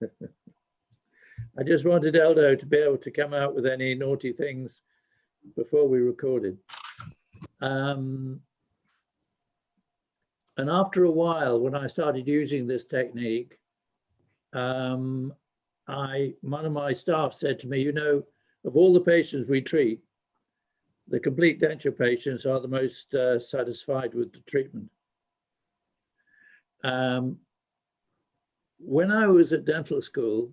I just wanted Eldo to be able to come out with any naughty things before we recorded. And after a while, when I started using this technique, one of my staff said to me, you know, of all the patients we treat, the complete denture patients are the most satisfied with the treatment. When I was at dental school,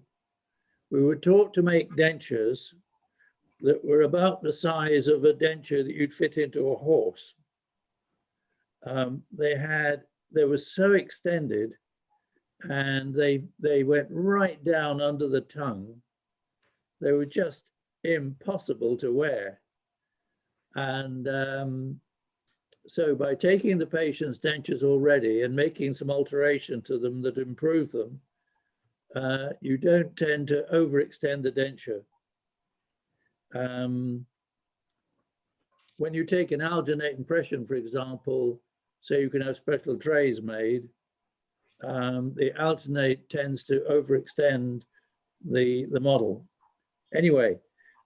we were taught to make dentures that were about the size of a denture that you'd fit into a horse. They were so extended, and they went right down under the tongue. They were just impossible to wear. And so by taking the patient's dentures already and making some alteration to them that improve them, you don't tend to overextend the denture. When you take an alginate impression, for example, so you can have special trays made, the alginate tends to overextend the model. Anyway,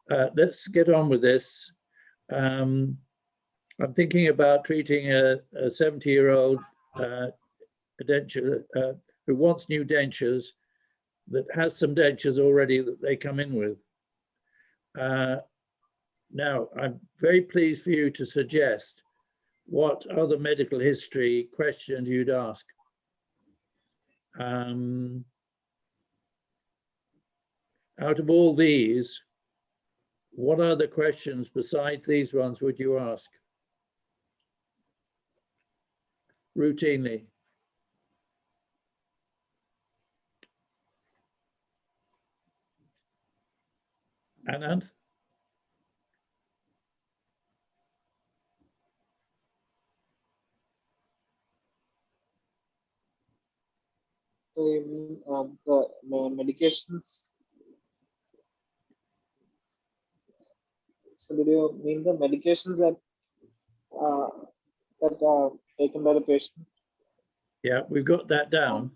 let's get on with this. I'm thinking about treating a 70-year-old denture who wants new dentures, that has some dentures already that they come in with. Now, I'm very pleased for you to suggest what other medical history questions you'd ask. Out of all these, what other questions besides these ones would you ask routinely? Anand? So you mean the medications? So did you mean the medications that are taken by the patient? Yeah, we've got that down.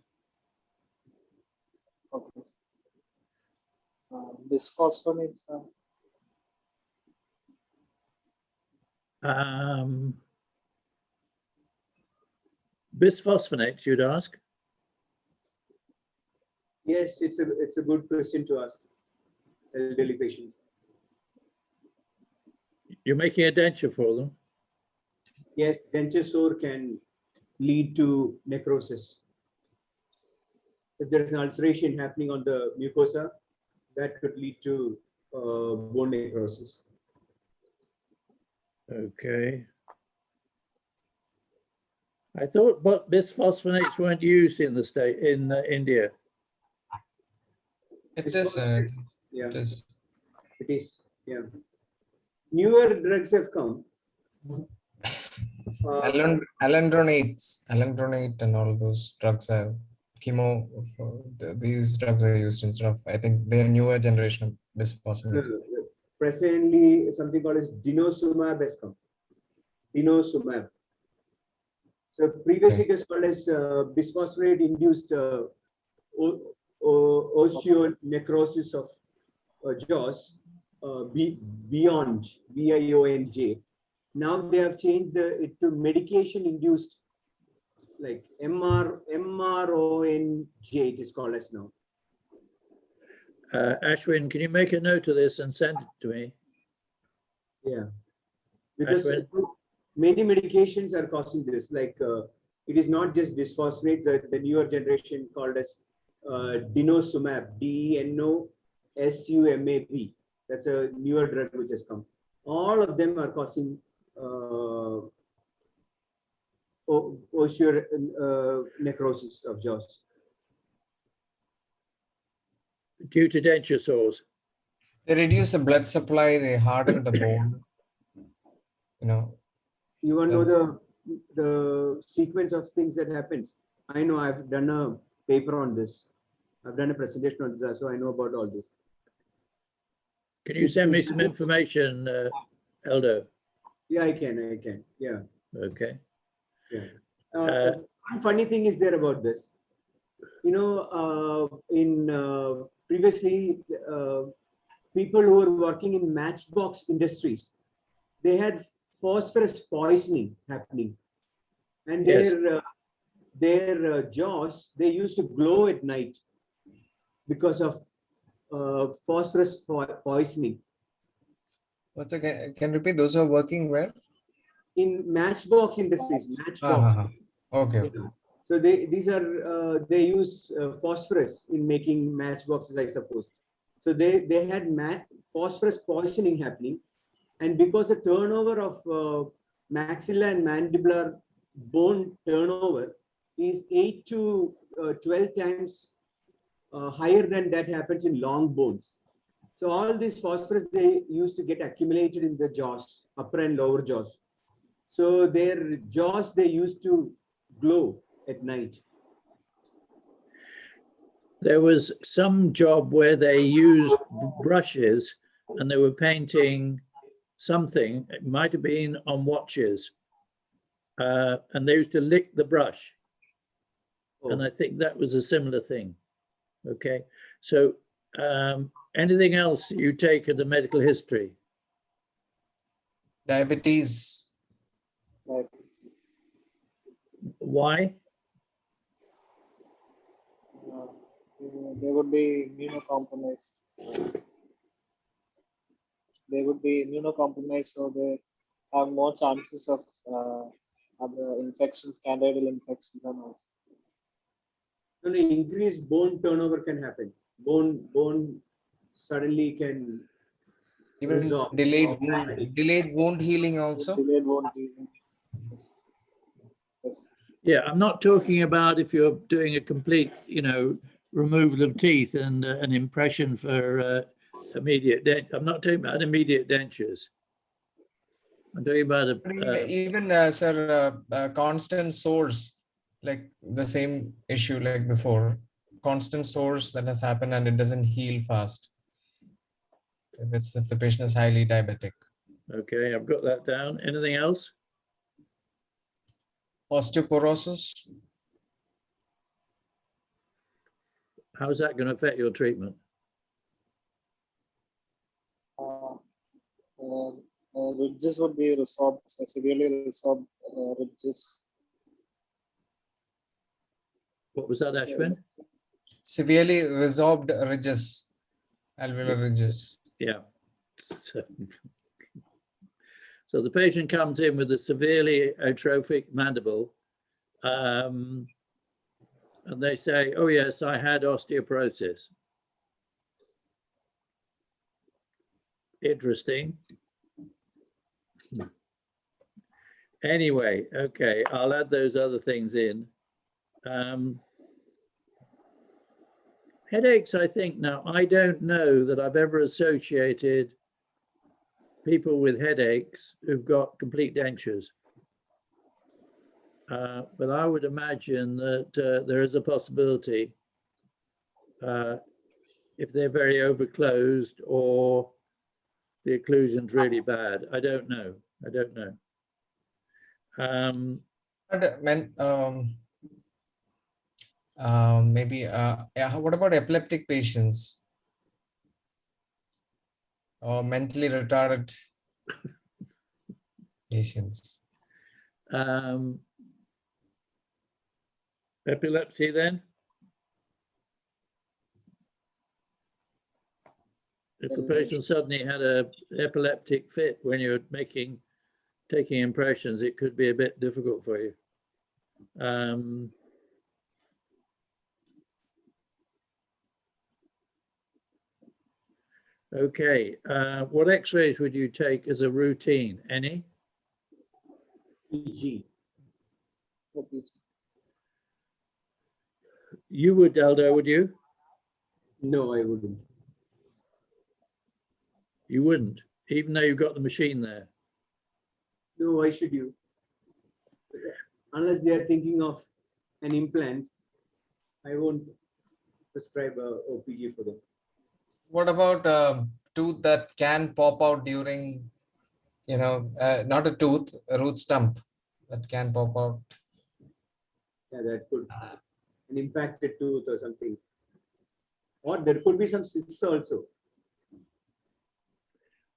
Okay. Bisphosphonates. Bisphosphonates, you'd ask? Yes, it's a good question to ask elderly patients. You're making a denture for them? Yes, denture sore can lead to necrosis. If there is an ulceration happening on the mucosa, that could lead to bone necrosis. Okay. I thought but bisphosphonates weren't used in India. It is. Yeah, It is. it is. Yeah. Newer drugs have come. Alendronate and all those drugs have chemo. These drugs are used instead of, I think, they're newer generation of bisphosphonates. Presently, something called as denosumab has come. Denosumab. So previously it was called as bisphosphonate-induced osteonecrosis of jaws, beyond, BIONJ. Now they have changed it to medication-induced, like MRONJ it is called as now. Ashwin, can you make a note of this and send it to me? Yeah, because Ashwin? many medications are causing this, like it is not just bisphosphonate, the newer generation called as denosumab, DENOSUMAB. That's a newer drug which has come. All of them are causing necrosis of jaws. Due to denture sores? They reduce the blood supply, they harden the bone. You know. You want to know the sequence of things that happens? I know, I've done a paper on this. I've done a presentation on this, so I know about all this. Can you send me some information, Eldo? Yeah, I can. Yeah. Okay. Yeah. One funny thing is there about this. Previously, people who were working in matchbox industries, they had phosphorus poisoning happening, and Yes. their jaws, they used to glow at night because of phosphorus poisoning. What's again? Can you repeat? Those who are working where? In matchbox industries, matchbox. Okay. Yeah. So they use phosphorus in making matchboxes, I suppose. So they had phosphorus poisoning happening, and because the turnover of maxilla and mandibular bone turnover is 8 to 12 times higher than that happens in long bones. So all this phosphorus they used to get accumulated in the jaws, upper and lower jaws. So their jaws they used to glow at night. There was some job where they used brushes and they were painting something. It might have been on watches, and they used to lick the brush. And I think that was a similar thing. Okay, so anything else you take of the medical history? Diabetes. Like, Why? they would be immunocompromised. They would be immunocompromised, so they have more chances of other infections, candidal infections, and also. Increased bone turnover can happen. Bone suddenly can Even resorb. delayed wound healing also. Delayed wound healing. Yes. Yeah, I'm not talking about if you're doing a complete, removal of teeth and an impression for immediate I'm not talking about immediate dentures. I'm talking about Even sir, constant sores, like the same issue like before. Constant sores that has happened and it doesn't heal fast. If the patient is highly diabetic. Okay, I've got that down. Anything else? Osteoporosis. How's that going to affect your treatment? Ridges would be resorbed, severely resorbed ridges. What was that, Ashwin? Severely resorbed ridges, alveolar ridges. Yeah. So the patient comes in with a severely atrophic mandible, and they say, oh yes, I had osteoporosis. Interesting. Anyway, okay, I'll add those other things in. Headaches, I think now, I don't know that I've ever associated people with headaches who've got complete dentures. But I would imagine that there is a possibility if they're very overclosed or the occlusion's really bad. I don't know. Maybe what about epileptic patients or mentally retarded patients? Epilepsy then? If the patient suddenly had an epileptic fit when you're taking impressions, it could be a bit difficult for you. Okay, what x-rays would you take as a routine? Any? EG. You would, Eldo, would you? No, I wouldn't. You wouldn't, even though you've got the machine there. No, why should you? Unless they are thinking of an implant, I won't prescribe a OPG for them. What about tooth that can pop out during, not a tooth, a root stump that can pop out? Yeah, that could. an impacted tooth or something. Or there could be some cysts also.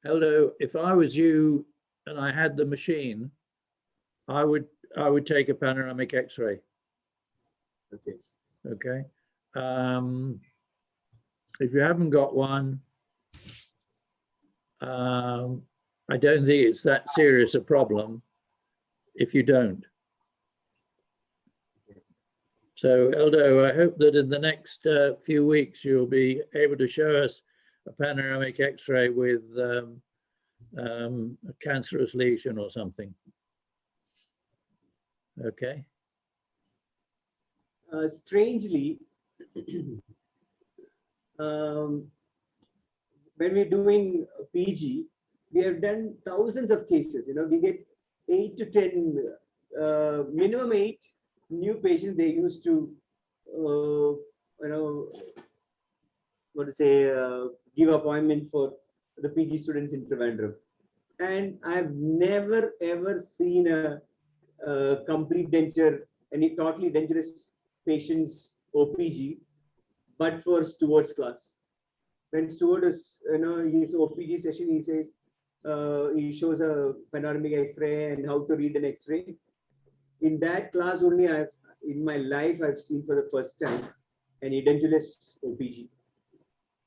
Aldo, if I was you and I had the machine, I would take a panoramic X-ray. Okay. Okay. If you haven't got one, I don't think it's that serious a problem if you don't. So, Aldo, I hope that in the next few weeks you'll be able to show us a panoramic X-ray with a cancerous lesion or something. Okay. Strangely, when we're doing PG, we have done thousands of cases. You know, we get 8 to 10, minimum 8 new patients. They used to, you know, what to say, give appointment for the PG students in Trivandrum. And I've never ever seen a complete denture, any totally dangerous patients OPG, but for Stuart's class. When Stuart is, you know, his OPG session, he says, he shows a panoramic X-ray and how to read an X-ray. In that class only, in my life, I've seen for the first time an edentulous OPG.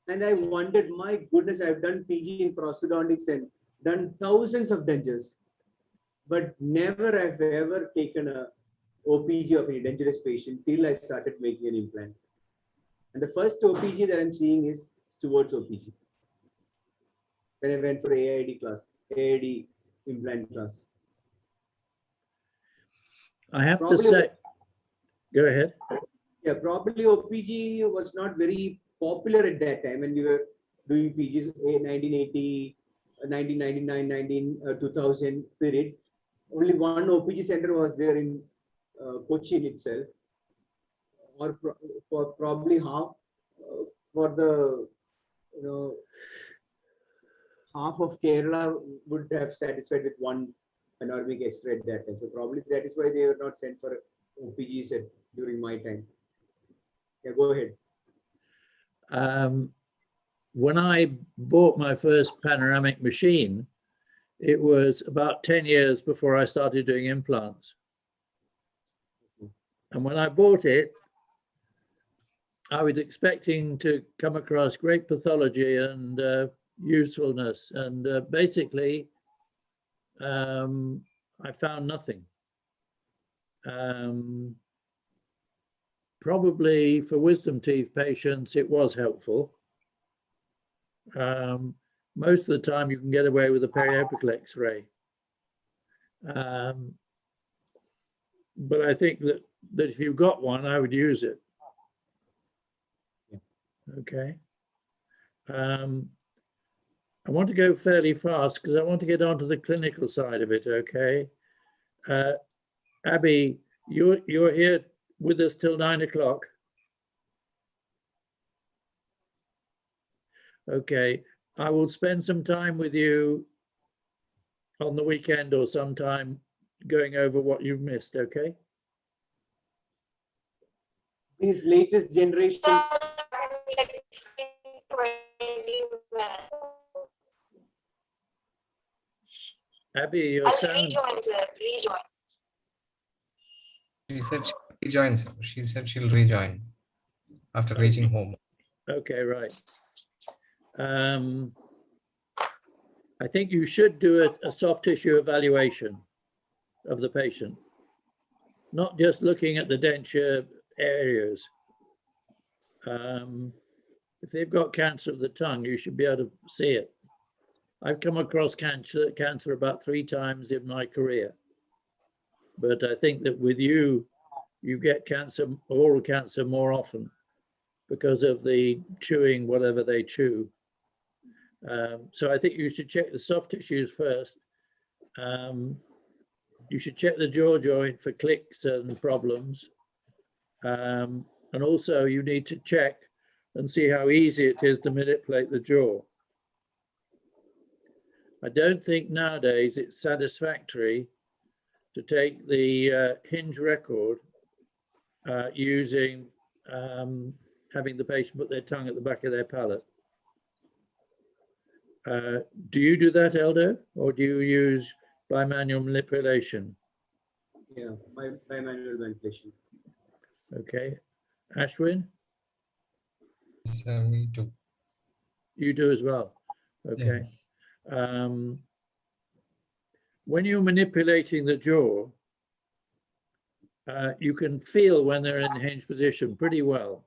And I wondered, my goodness, I've done PG in prosthodontics and done thousands of dentures, but never I've ever taken a OPG of an edentulous patient till I started making an implant. And the first OPG that I'm seeing is Stuart's OPG. When I went for AID class, AID implant class. I have Probably, to say, go ahead. Yeah, probably OPG was not very popular at that time when we were doing PGs in 1980, 1999, 2000 period. Only one OPG center was there in Cochin itself, or for probably half for the, you know, half of Kerala would have satisfied with one panoramic X-ray at that time. So probably that is why they were not sent for OPGs during my time. Yeah, go ahead. When I bought my first panoramic machine, it was about 10 years before I started doing implants. And when I bought it, I was expecting to come across great pathology and usefulness. And basically, I found nothing. Probably for wisdom teeth patients, it was helpful. Most of the time you can get away with a periopical X-ray. But I think that if you've got one, I would use it. Okay. I want to go fairly fast because I want to get onto the clinical side of it, okay? Abby, you're here with us till 9 o'clock. Okay, I will spend some time with you on the weekend or sometime going over what you've missed, okay? These latest generations. Abby, your sound. She said she'll rejoin. She said she'll rejoin after reaching home. Okay, right. I think you should do a soft tissue evaluation of the patient, not just looking at the denture areas. If they've got cancer of the tongue, you should be able to see it. I've come across cancer about 3 times in my career, but I think that with you, you get cancer, oral cancer, more often because of the chewing, whatever they chew. So I think you should check the soft tissues first. You should check the jaw joint for clicks and problems. And also you need to check and see how easy it is to manipulate the jaw. I don't think nowadays it's satisfactory to take the hinge record using having the patient put their tongue at the back of their palate. Do you do that, Eldo, or do you use bimanual manipulation? Yeah, by manual manipulation. Okay. Ashwin, So me too. you do as well. Okay. When you're manipulating the jaw, you can feel when they're in the hinge position pretty well.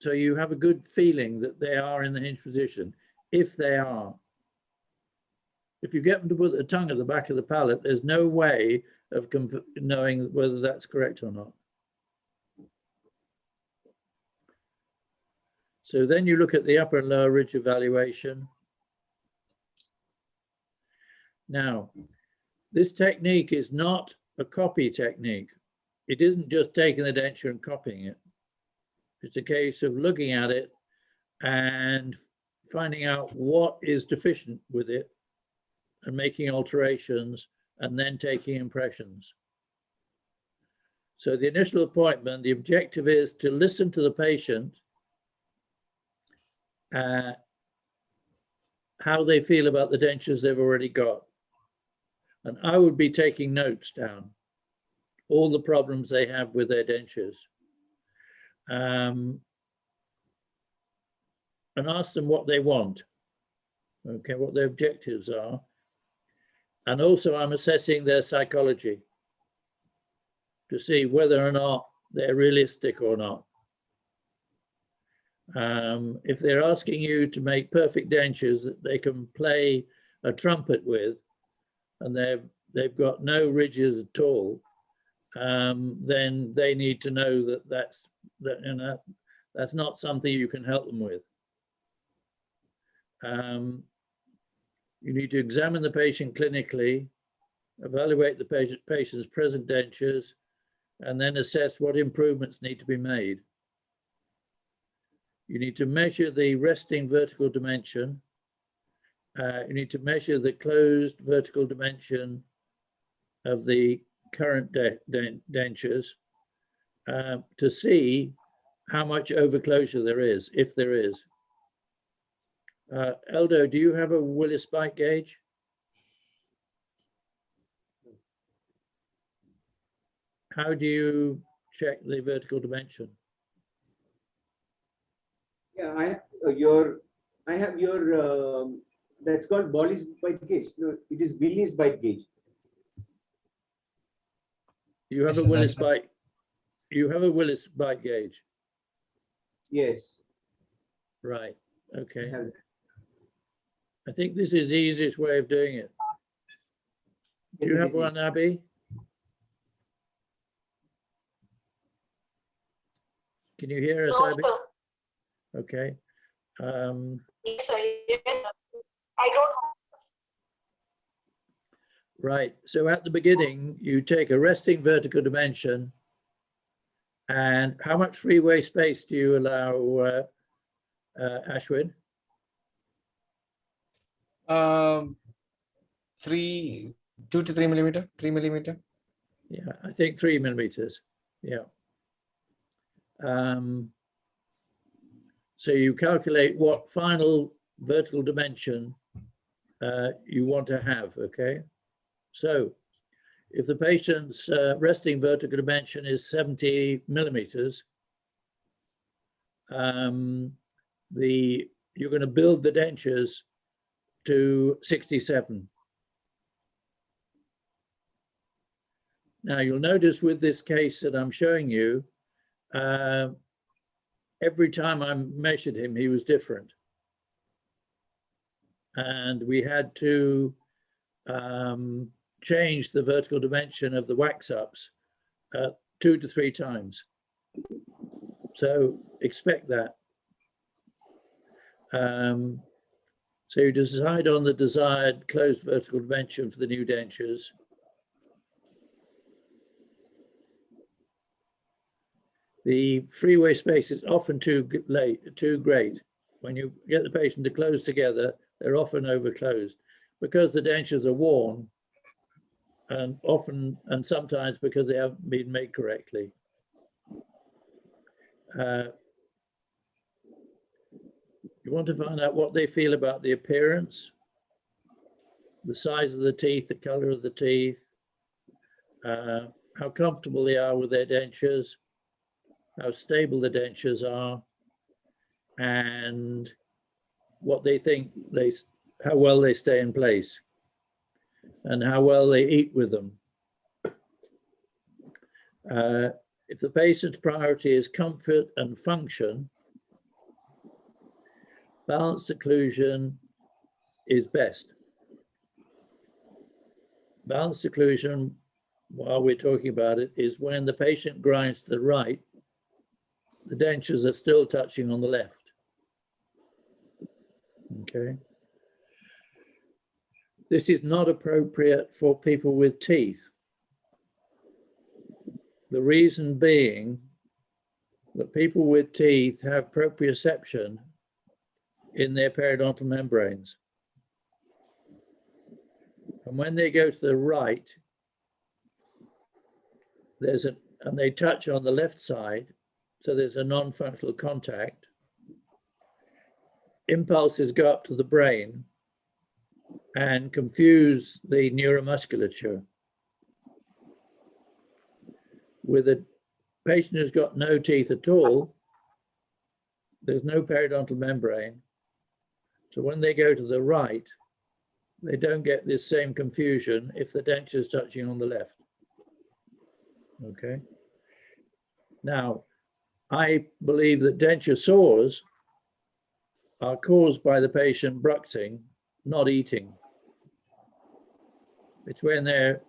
So you have a good feeling that they are in the hinge position, if they are. If you get them to put the tongue at the back of the palate, there's no way of knowing whether that's correct or not. So then you look at the upper and lower ridge evaluation. Now, this technique is not a copy technique. It isn't just taking the denture and copying it. It's a case of looking at it and finding out what is deficient with it and making alterations and then taking impressions. So the initial appointment, the objective is to listen to the patient, how they feel about the dentures they've already got. And I would be taking notes down, all the problems they have with their dentures. And ask them what they want, okay, what their objectives are. And also I'm assessing their psychology to see whether or not they're realistic or not. If they're asking you to make perfect dentures that they can play a trumpet with, and they've got no ridges at all, then they need to know that that's not something you can help them with. You need to examine the patient clinically, evaluate the patient's present dentures, and then assess what improvements need to be made. You need to measure the resting vertical dimension. You need to measure the closed vertical dimension of the current dentures to see how much overclosure there is, if there is. Eldo, do you have a Whillis bite gauge? How do you check the vertical dimension? Yeah, I have your that's called Whillis bite gauge. No, it is Whillis bite gauge. You have Yes, a sir, Whillis that's right. bite. You have a Whillis bite gauge, Yes. right? Okay. I have that. I think this is the easiest way of doing it. Do Yes, you it have is. one, Abby? Can you hear us, No, Abby? sir. Okay. Yes, sir. Yes, sir. I don't. Right. So at the beginning, you take a resting vertical dimension. And how much freeway space do you allow, Ashwin? 2 to 3 millimeter, 3 millimeter. Yeah, I think 3 millimeters. Yeah. So you calculate what final vertical dimension you want to have, okay? So if the patient's resting vertical dimension is 70 millimeters, you're going to build the dentures to 67. Now you'll notice with this case that I'm showing you, every time I measured him, he was different. And we had to change the vertical dimension of the wax-ups 2 to 3 times. So expect that. So you decide on the desired closed vertical dimension for the new dentures. The freeway space is often too great. When you get the patient to close together, they're often overclosed because the dentures are worn, and often and sometimes because they haven't been made correctly. You want to find out what they feel about the appearance, the size of the teeth, the color of the teeth, how comfortable they are with their dentures, how stable the dentures are, and what they think how well they stay in place and how well they eat with them. If the patient's priority is comfort and function, balanced occlusion is best. Balanced occlusion, while we're talking about it, is when the patient grinds to the right, the dentures are still touching on the left. Okay. This is not appropriate for people with teeth. The reason being that people with teeth have proprioception in their periodontal membranes. And when they go to the right, and they touch on the left side, so there's a non-functional contact, impulses go up to the brain and confuse the neuromusculature. With a patient who's got no teeth at all, there's no periodontal membrane. So when they go to the right, they don't get this same confusion if the denture is touching on the left. Okay. Now, I believe that denture sores are caused by the patient bruxing, not eating. It's when they're,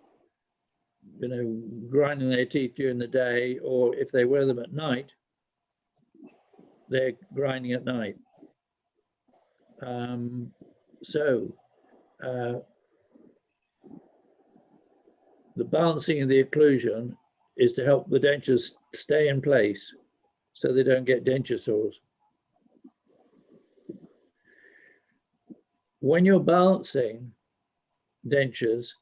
grinding their teeth during the day, or if they wear them at night, they're grinding at night. The balancing of the occlusion is to help the dentures stay in place so they don't get denture sores. When you're balancing dentures,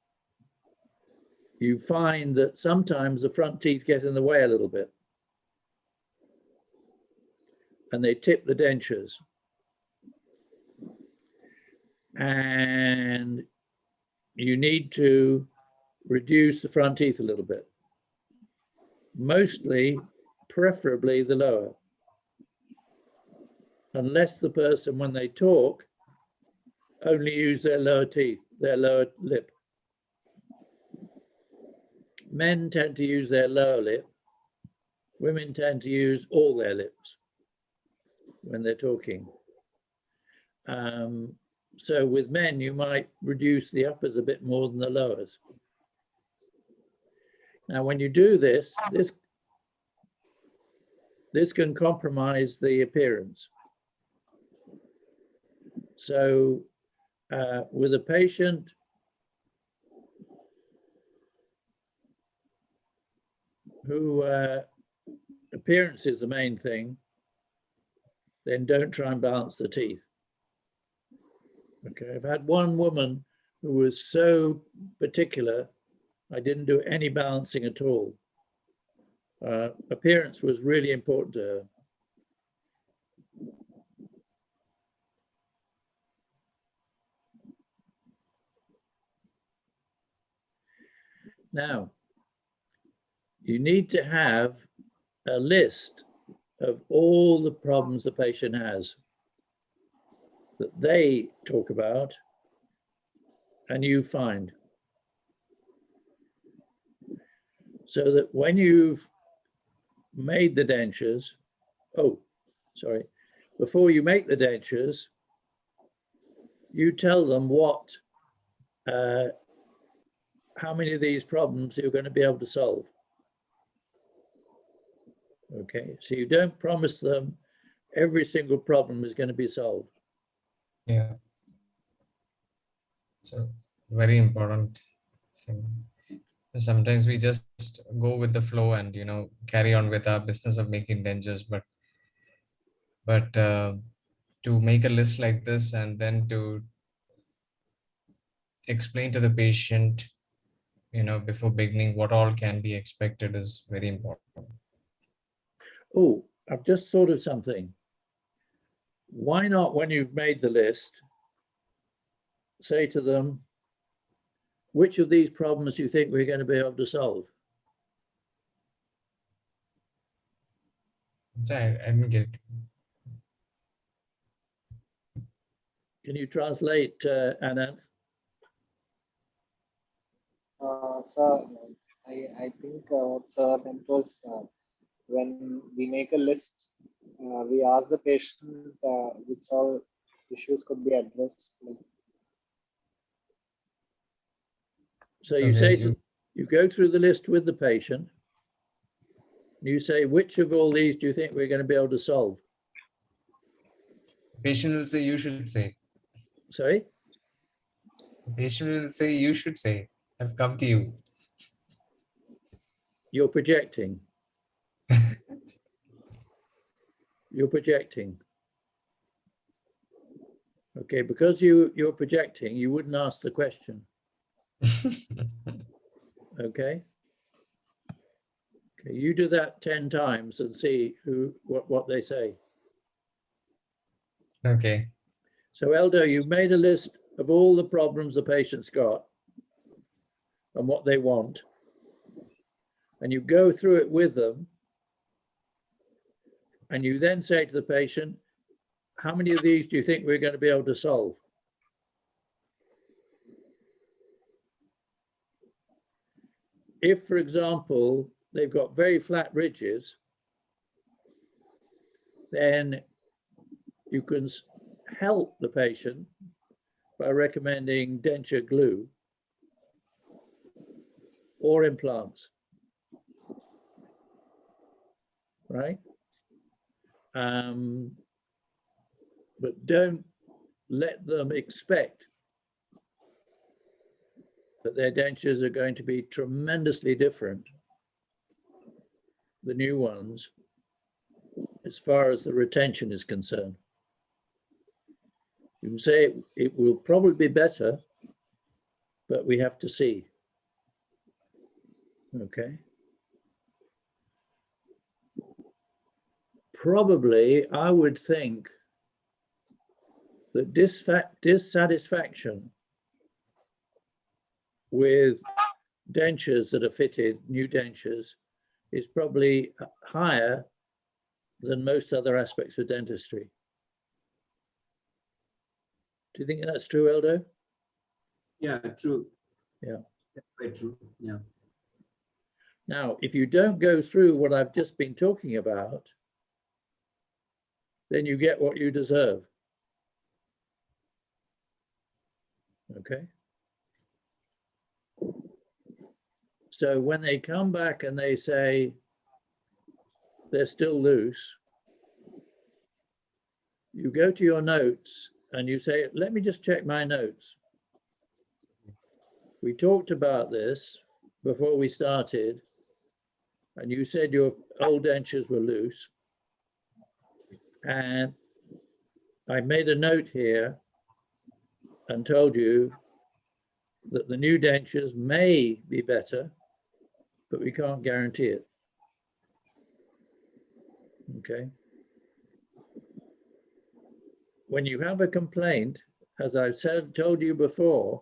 you find that sometimes the front teeth get in the way a little bit and they tip the dentures. And you need to reduce the front teeth a little bit. Mostly, preferably the lower. Unless the person, when they talk, only use their lower teeth, their lower lip. Men tend to use their lower lip. Women tend to use all their lips when they're talking. So with men, you might reduce the uppers a bit more than the lowers. Now, when you do this can compromise the appearance. So with a patient who appearance is the main thing, then don't try and balance the teeth. Okay, I've had one woman who was so particular, I didn't do any balancing at all. Appearance was really important to her. Now, you need to have a list of all the problems the patient has that they talk about and you find. So that when you've made the dentures, before you make the dentures, you tell them how many of these problems you're going to be able to solve. Okay, so you don't promise them every single problem is going to be solved. Yeah. So very important thing. Sometimes we just go with the flow and carry on with our business of making dentures, but to make a list like this and then to explain to the patient before beginning what all can be expected is very important. Oh, I've just thought of something. Why not, when you've made the list, say to them, which of these problems do you think we're going to be able to solve? Sorry, I didn't get it. Can you translate, Anand? Sir, I think what Sir meant was when we make a list, we ask the patient which all issues could be addressed. So you Okay, say you go through the list with the patient. You say, which of all these do you think we're going to be able to solve? patient will say, you should say. Sorry? Patient will say, you should say. I've come to you. You're projecting. You're projecting. Okay, because you're projecting, you wouldn't ask the question. Okay. Okay, you do that 10 times and see what they say. Okay. So Eldo, you've made a list of all the problems the patient's got and what they want. And you go through it with them. And you then say to the patient, how many of these do you think we're going to be able to solve? If, for example, they've got very flat ridges, then you can help the patient by recommending denture glue or implants, right? But don't let them expect that their dentures are going to be tremendously different, the new ones, as far as the retention is concerned. You can say it will probably be better, but we have to see. Okay. Probably, I would think that dissatisfaction with dentures that are fitted, new dentures, is probably higher than most other aspects of dentistry. Do you think that's true, Eldo? Yeah, true. Yeah. That's quite true. Yeah. Now, if you don't go through what I've just been talking about, then you get what you deserve. Okay. So when they come back and they say they're still loose, you go to your notes and you say, let me just check my notes. We talked about this before we started, and you said your old dentures were loose. And I made a note here and told you that the new dentures may be better, but we can't guarantee it. Okay. When you have a complaint, as I've told you before,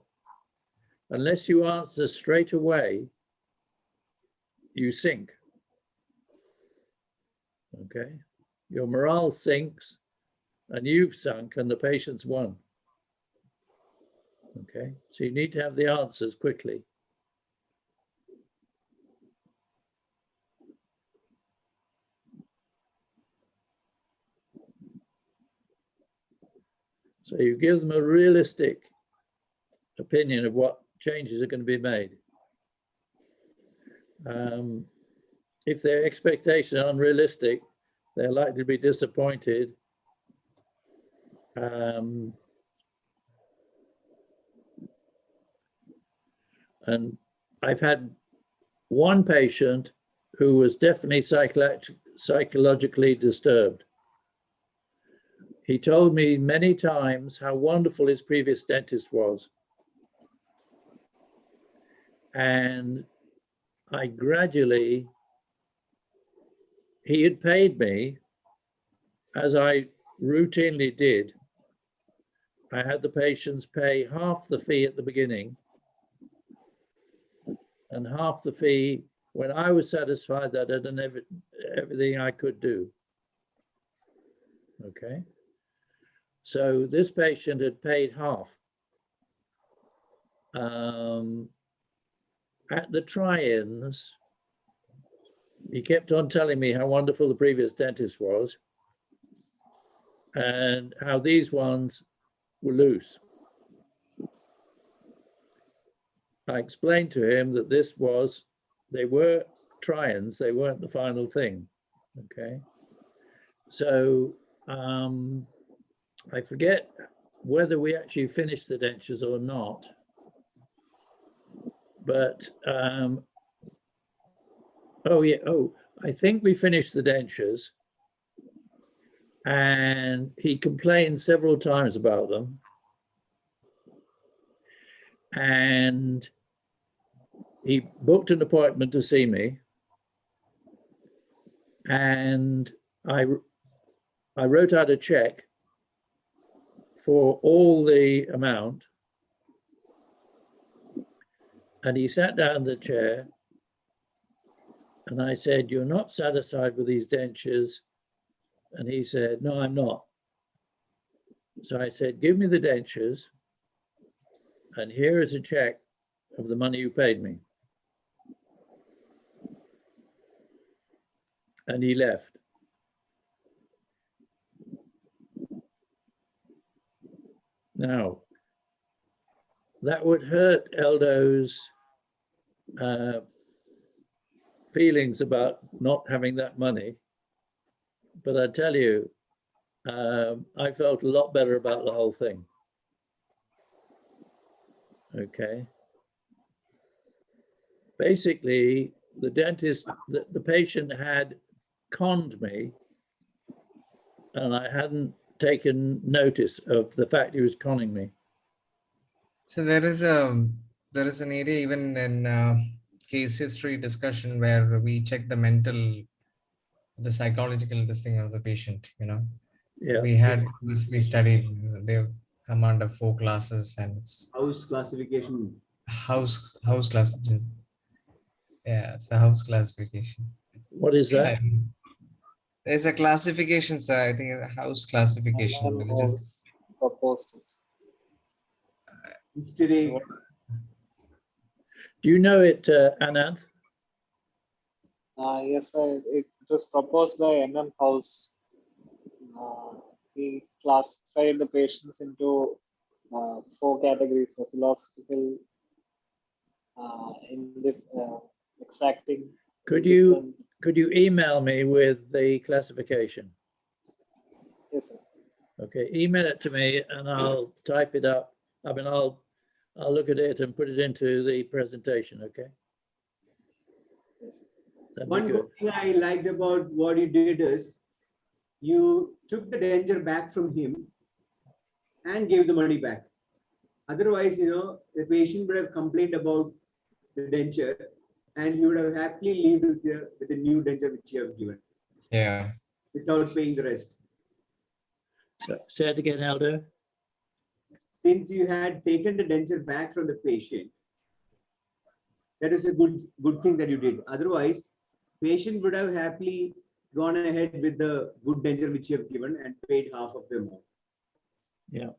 unless you answer straight away, you sink. Okay. Your morale sinks and you've sunk and the patient's won. Okay. So you need to have the answers quickly. So you give them a realistic opinion of what changes are going to be made. If their expectations are unrealistic, they're likely to be disappointed. And I've had one patient who was definitely psychologically disturbed. He told me many times how wonderful his previous dentist was. And I gradually, he had paid me as I routinely did, I had the patients pay half the fee at the beginning and half the fee when I was satisfied that I'd done everything I could do. Okay. So this patient had paid half. At the try-ins, he kept on telling me how wonderful the previous dentist was and how these ones were loose. I explained to him that they were try-ins, they weren't the final thing, okay? So I forget whether we actually finished the dentures or not, but I think we finished the dentures, and he complained several times about them. And he booked an appointment to see me, and I wrote out a check for all the amount, and he sat down in the chair, and I said, "You're not satisfied with these dentures?" And he said, "No, I'm not." So I said, "Give me the dentures, and here is a check of the money you paid me." And he left. Now, that would hurt Eldo's feelings about not having that money. But I tell you, I felt a lot better about the whole thing. Okay. Basically, the dentist, the patient had conned me, and I hadn't taken notice of the fact he was conning me. So there is an area even in case history discussion where we check the psychological this thing of the patient, you know. Yeah. We studied, they come under 4 classes, and it's House classification. house classification. Yeah, it's a house classification. What is that? There's a classification, sir. I think it's a house classification. Which is, Proposed. History. so Do you know it, Ananth? Yes, sir. It was proposed by N.M. House. He classified the patients into 4 categories: of philosophical, exacting. Could you email me with the classification? Yes, sir. Okay, email it to me and I'll type it up. I mean, I'll look at it and put it into the presentation, okay? Yes, sir. That'd be One good. good thing I liked about what you did is you took the denture back from him and gave the money back. Otherwise, you know, the patient would have complained about the denture and he would have happily lived with the new denture which you have given. yeah. Without paying the rest. So, say it again, Aldo. Since you had taken the denture back from the patient, that is a good thing that you did. Otherwise, patient would have happily gone ahead with the good denture which you have given and paid half of the amount. Yeah.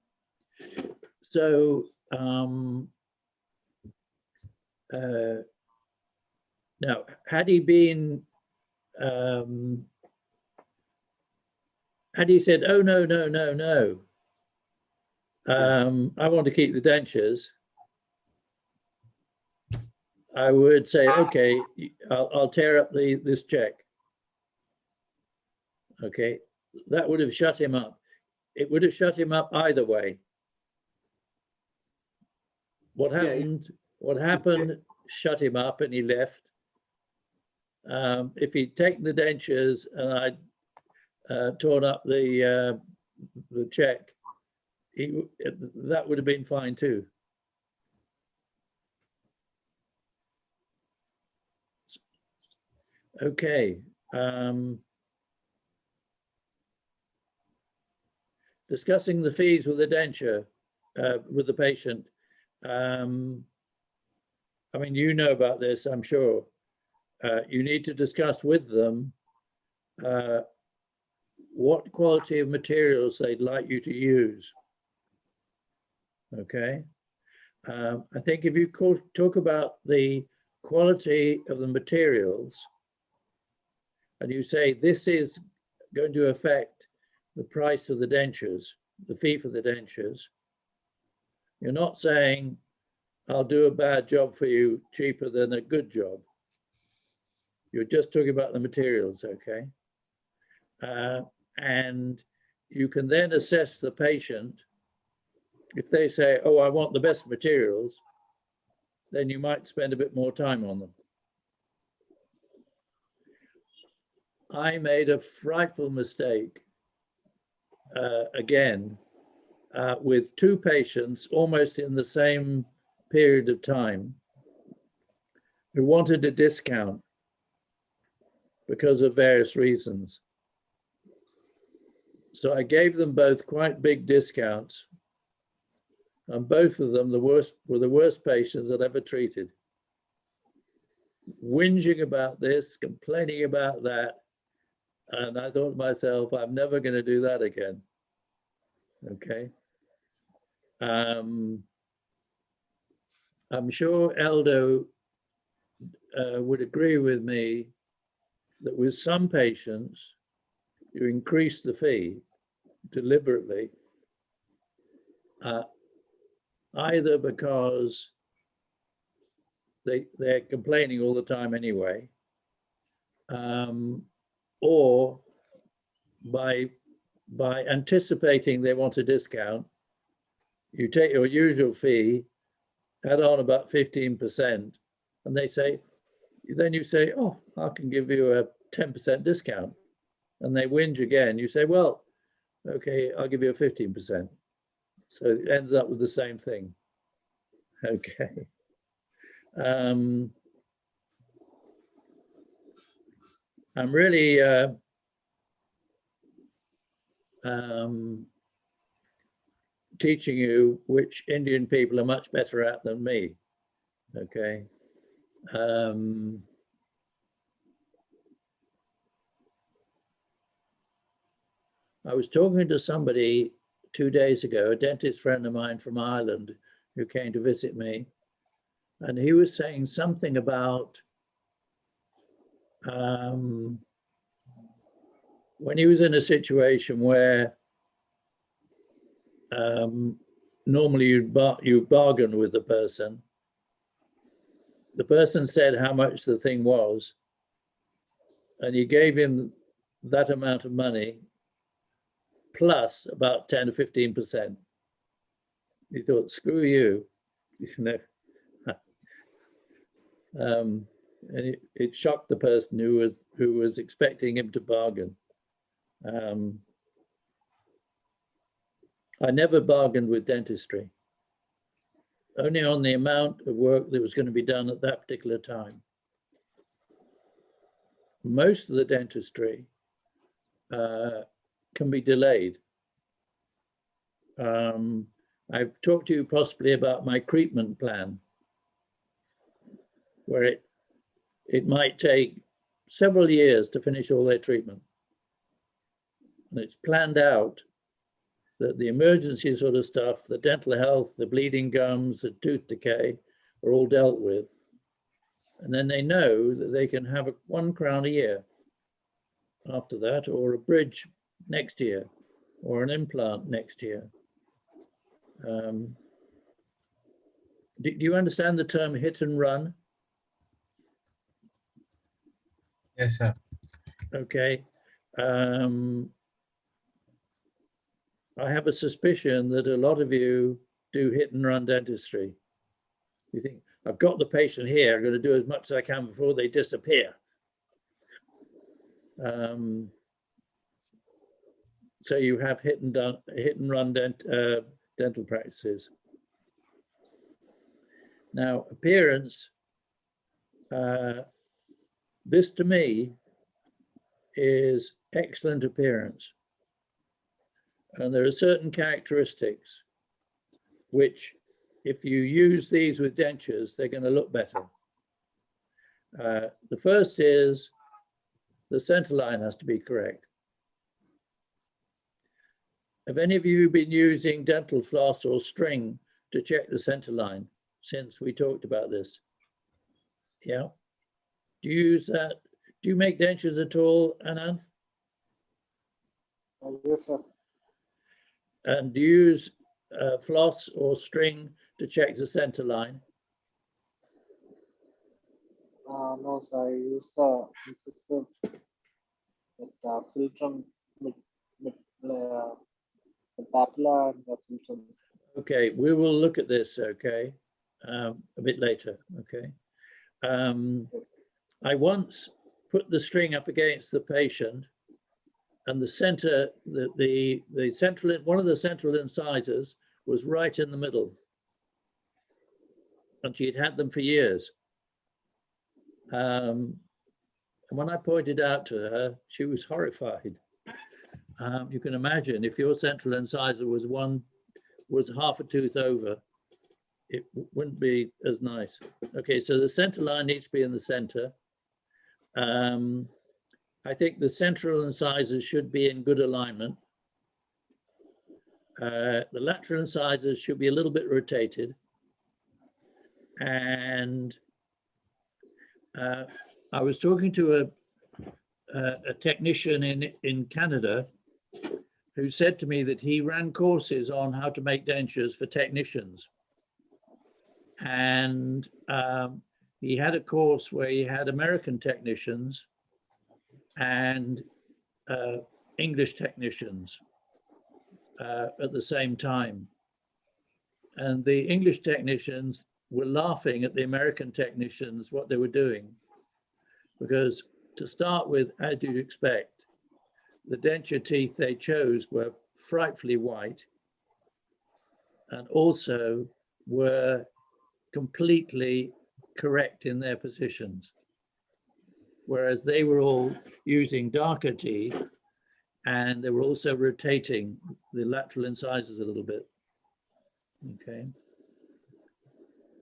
So now, had he been, had he said, "Oh no, no, no, no, I want to keep the dentures," I would say, "Okay, I'll tear up this check." Okay, that would have shut him up. It would have shut him up either way. What happened shut him up and he left. If he'd taken the dentures and I'd torn up the check, that would have been fine too. Okay. discussing the fees with the denture, with the patient. I mean, you know about this, I'm sure. You need to discuss with them what quality of materials they'd like you to use. Okay. I think if you talk about the quality of the materials and you say this is going to affect the price of the dentures, the fee for the dentures, you're not saying I'll do a bad job for you cheaper than a good job. You're just talking about the materials, okay? And you can then assess the patient. If they say, oh, I want the best materials, then you might spend a bit more time on them. I made a frightful mistake, again, with two patients almost in the same period of time who wanted a discount because of various reasons. So I gave them both quite big discounts, and both of them were the worst patients I'd ever treated. Whinging about this, complaining about that, and I thought to myself, I'm never going to do that again. Okay. I'm sure Aldo would agree with me that with some patients, you increase the fee deliberately, either because they're complaining all the time anyway, or by anticipating they want a discount, you take your usual fee, add on about 15%, and they say, then you say, oh, I can give you a 10% discount. And they whinge again. You say, well, okay, I'll give you a 15%. So it ends up with the same thing. Okay. I'm really teaching you which Indian people are much better at than me. Okay. I was talking to somebody 2 days ago, a dentist friend of mine from Ireland who came to visit me, and he was saying something about when he was in a situation where normally you bargain with the person said how much the thing was, and you gave him that amount of money plus about 10 or 15%. He thought, screw you, you know. And it shocked the person who was expecting him to bargain. I never bargained with dentistry, only on the amount of work that was going to be done at that particular time. Most of the dentistry can be delayed. I've talked to you possibly about my treatment plan, where it might take several years to finish all their treatment. And it's planned out that the emergency sort of stuff, the dental health, the bleeding gums, the tooth decay are all dealt with. And then they know that they can have £1 crown a year after that, or a bridge next year, or an implant next year. Do you understand the term hit and run? Yes, sir. Okay. I have a suspicion that a lot of you do hit and run dentistry. You think, I've got the patient here, I'm going to do as much as I can before they disappear. So you have hit and run dental practices. Now, appearance, this to me is excellent appearance. And there are certain characteristics which, if you use these with dentures, they're going to look better. The first is the center line has to be correct. Have any of you been using dental floss or string to check the center line since we talked about this? Yeah. Do you use that? Do you make dentures at all, Anand? Yes, sir. And do you use floss or string to check the center line? No, sir. I use the Incisal with filtrum with the papilla and the filtrum. Okay, we will look at this, okay, a bit later, okay. Yes. I once put the string up against the patient and the center, the central, one of the central incisors was right in the middle. And she'd had them for years. And when I pointed out to her, she was horrified. You can imagine if your central incisor was half a tooth over, it wouldn't be as nice. Okay, so the center line needs to be in the center. I think the central incisors should be in good alignment. The lateral incisors should be a little bit rotated. And I was talking to a technician in Canada who said to me that he ran courses on how to make dentures for technicians. And he had a course where he had American technicians and English technicians at the same time. And the English technicians were laughing at the American technicians, what they were doing. Because to start with, as you'd expect, the denture teeth they chose were frightfully white and also were completely correct in their positions. Whereas they were all using darker teeth and they were also rotating the lateral incisors a little bit. Okay.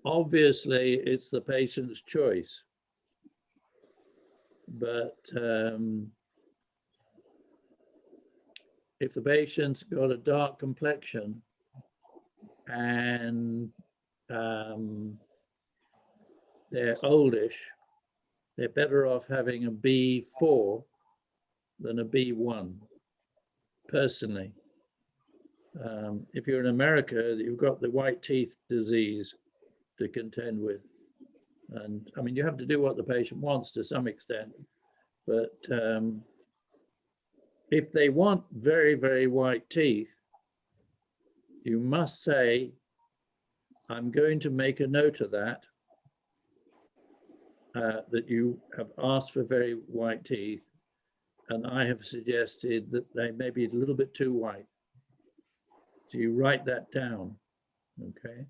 Obviously, it's the patient's choice, but if the patient's got a dark complexion and they're oldish, they're better off having a B4 than a B1, personally. If you're in America, you've got the white teeth disease to contend with. And I mean, you have to do what the patient wants to some extent, but if they want very, very white teeth, you must say, I'm going to make a note of that, that you have asked for very white teeth, and I have suggested that they may be a little bit too white. So you write that down, okay?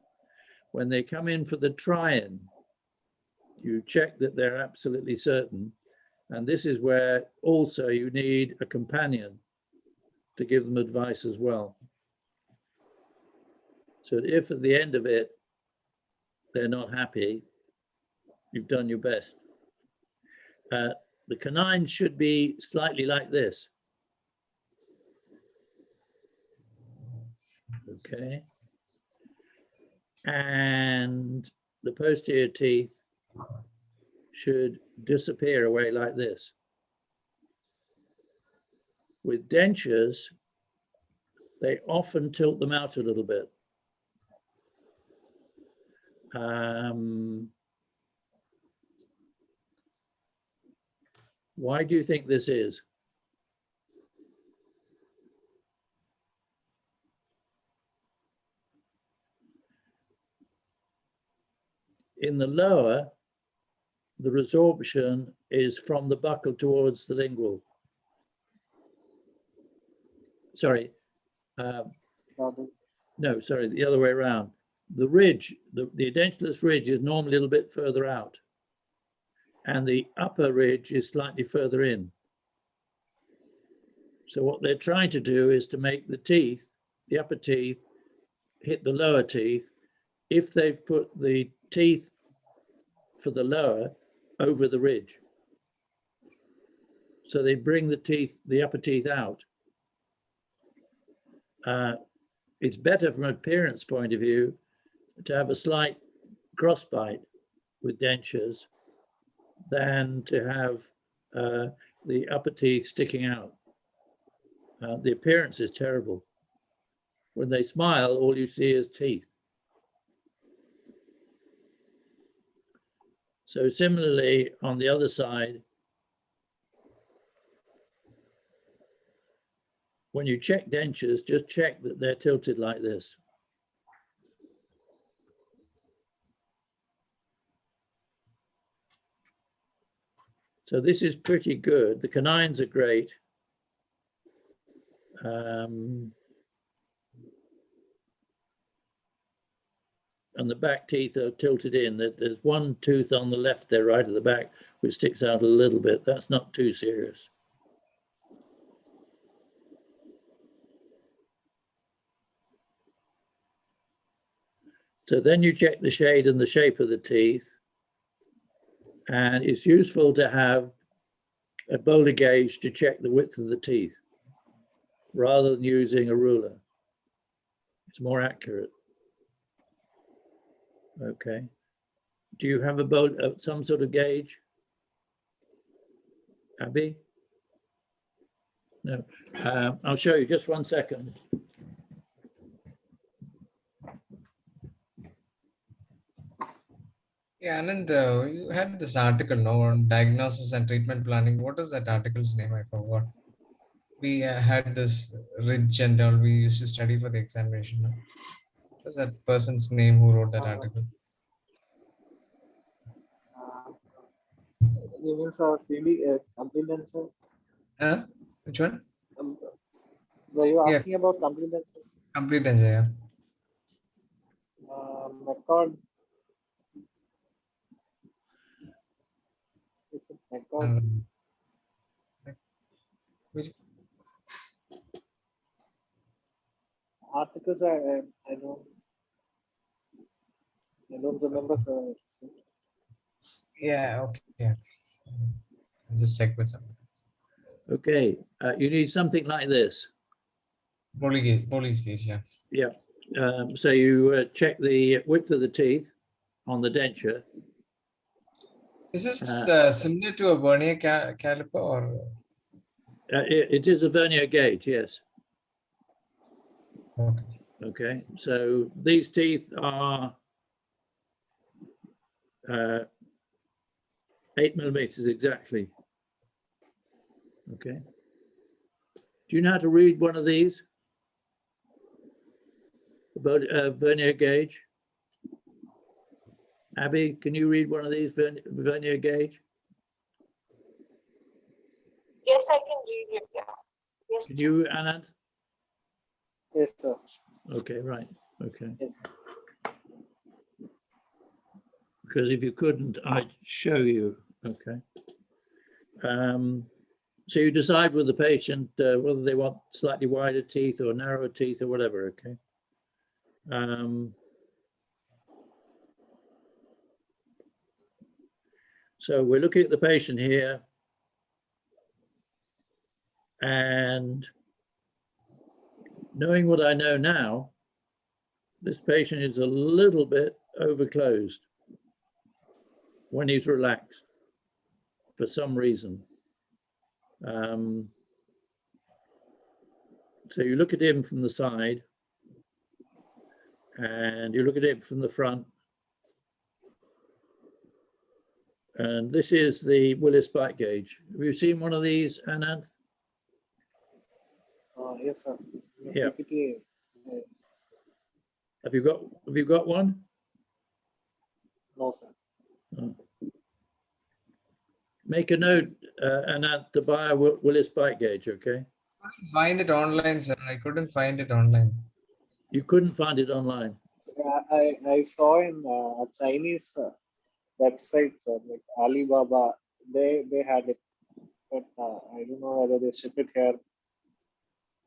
When they come in for the try-in, you check that they're absolutely certain. And this is where also you need a companion to give them advice as well. So if at the end of it, they're not happy, you've done your best. The canine should be slightly like this. Okay. And the posterior teeth should disappear away like this. With dentures, they often tilt them out a little bit. Why do you think this is? In the lower, the resorption is from the buccal towards the lingual. Sorry. No, sorry, the other way around. The ridge, the edentulous ridge is normally a little bit further out, and the upper ridge is slightly further in. So what they're trying to do is to make the teeth, the upper teeth, hit the lower teeth if they've put the teeth for the lower over the ridge. So they bring the teeth, the upper teeth out. It's better from an appearance point of view to have a slight crossbite with dentures than to have the upper teeth sticking out. The appearance is terrible. When they smile, all you see is teeth. So similarly, on the other side, when you check dentures, just check that they're tilted like this. So this is pretty good. The canines are great. And the back teeth are tilted in. There's one tooth on the left there, right at the back, which sticks out a little bit. That's not too serious. So then you check the shade and the shape of the teeth. And it's useful to have a boulder gauge to check the width of the teeth rather than using a ruler. It's more accurate. Okay. Do you have some sort of gauge? Abby? No. I'll show you, just 1 second. Yeah, Anand, you had this article, no, on diagnosis and treatment planning. What is that article's name? I forgot. We had this ridge and all we used to study for the examination. No? What is that person's name who wrote that article? You mean so CD complete denture? Which one? Were you Yeah. asking about complete denture? Complete Denture, yeah. Record. Is it record? Which? Articles I don't remember. So Yeah, okay. Yeah. I'll just check with something. Okay, you need something like this. Poly stage, yeah. Yeah. So you check the width of the teeth on the denture. Is this similar to a vernier caliper or? It is a vernier gauge, yes. Okay. Okay, so these teeth are 8 millimeters exactly. Okay. Do you know how to read one of these? About vernier gauge? Abby, can you read one of these vernier gauge? Yes, I can read it. Yeah. Yes. Can you, Anand? yes, sir. Okay, right. Okay. Yes. Because if you couldn't, I'd show you. Okay. So you decide with the patient whether they want slightly wider teeth or narrower teeth or whatever. Okay. So we're looking at the patient here, and knowing what I know now, this patient is a little bit overclosed when he's relaxed for some reason. So you look at him from the side and you look at him from the front. And this is the Whillis bite gauge. Have you seen one of these, Anand? Yes, sir. Yeah. PPT, Have you got one? no, sir. Oh. Make a note, Anand, to buy a Whillis bite gauge, okay? I couldn't find it online, sir. I couldn't find it online. You couldn't find it online. I saw in a Chinese website, sir, like Alibaba, they had it, but I don't know whether they ship it here.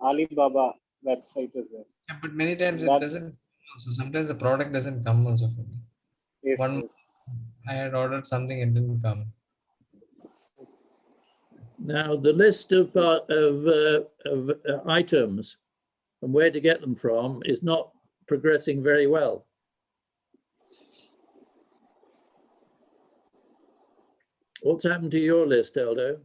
Alibaba website is there. Yeah, but many times it That- doesn't. So sometimes the product doesn't come also for me. Yes, One, yes. I had ordered something, it didn't come. Now, the list of items and where to get them from is not progressing very well. What's happened to your list, Eldo?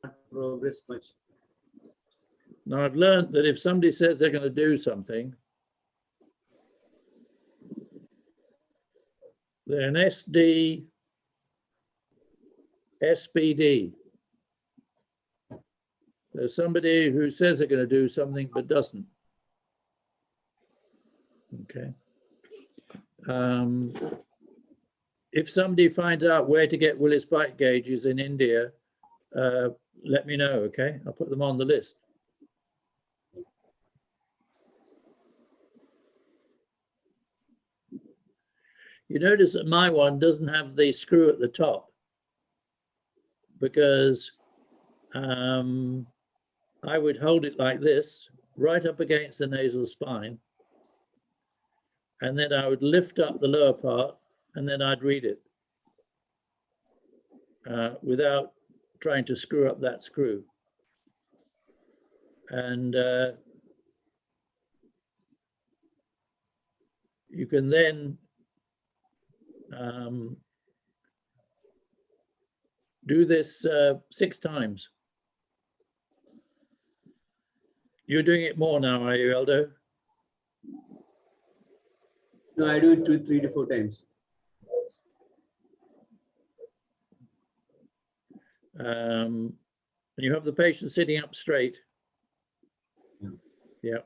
Not progress much. Now, I've learned that if somebody says they're going to do something, they're an SD, SBD. There's somebody who says they're going to do something but doesn't. Okay. If somebody finds out where to get Whillis bite gauges in India, let me know, okay? I'll put them on the list. You notice that my one doesn't have the screw at the top because I would hold it like this, right up against the nasal spine, and then I would lift up the lower part and then I'd read it without trying to screw up that screw. And you can then do this 6 times. You're doing it more now, are you, Eldo? No, I do it 2, 3 to 4 times. And you have the patient sitting up straight. Yeah.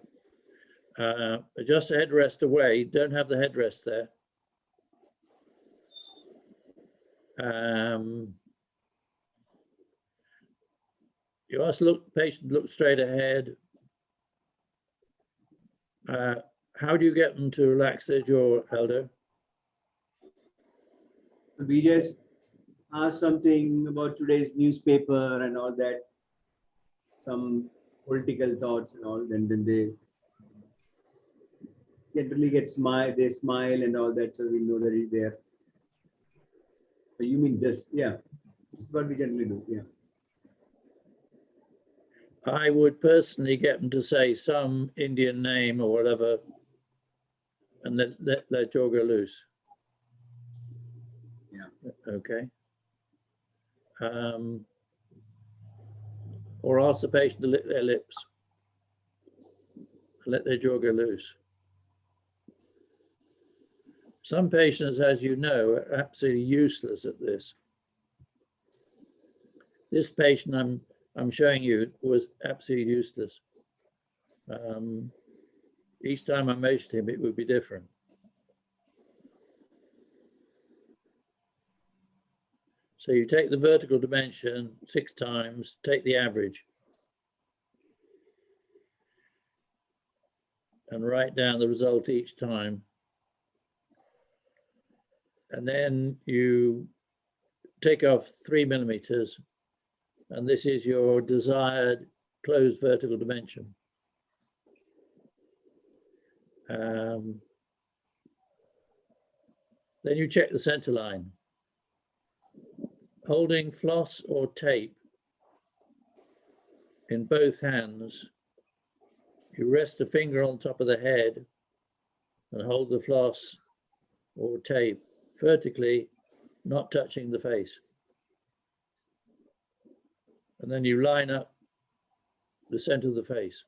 Adjust the headrest away. Don't have the headrest there. You ask the patient look straight ahead. How do you get them to relax their jaw, Eldo? We just ask something about today's newspaper and all that, some political thoughts and all, and then they generally they smile and all that, so we know that it's there. So you mean this? Yeah, this is what we generally do. Yeah. I would personally get them to say some Indian name or whatever, and let their jaw go loose. Yeah. Okay. Or ask the patient to lick their lips, let their jaw go loose. Some patients, as you know, are absolutely useless at this. This patient I'm showing you was absolutely useless. Each time I measured him, it would be different. So you take the vertical dimension 6 times, take the average, and write down the result each time. And then you take off 3 millimeters, and this is your desired closed vertical dimension. Then you check the center line. Holding floss or tape in both hands, you rest a finger on top of the head and hold the floss or tape vertically, not touching the face. And then you line up the center of the face.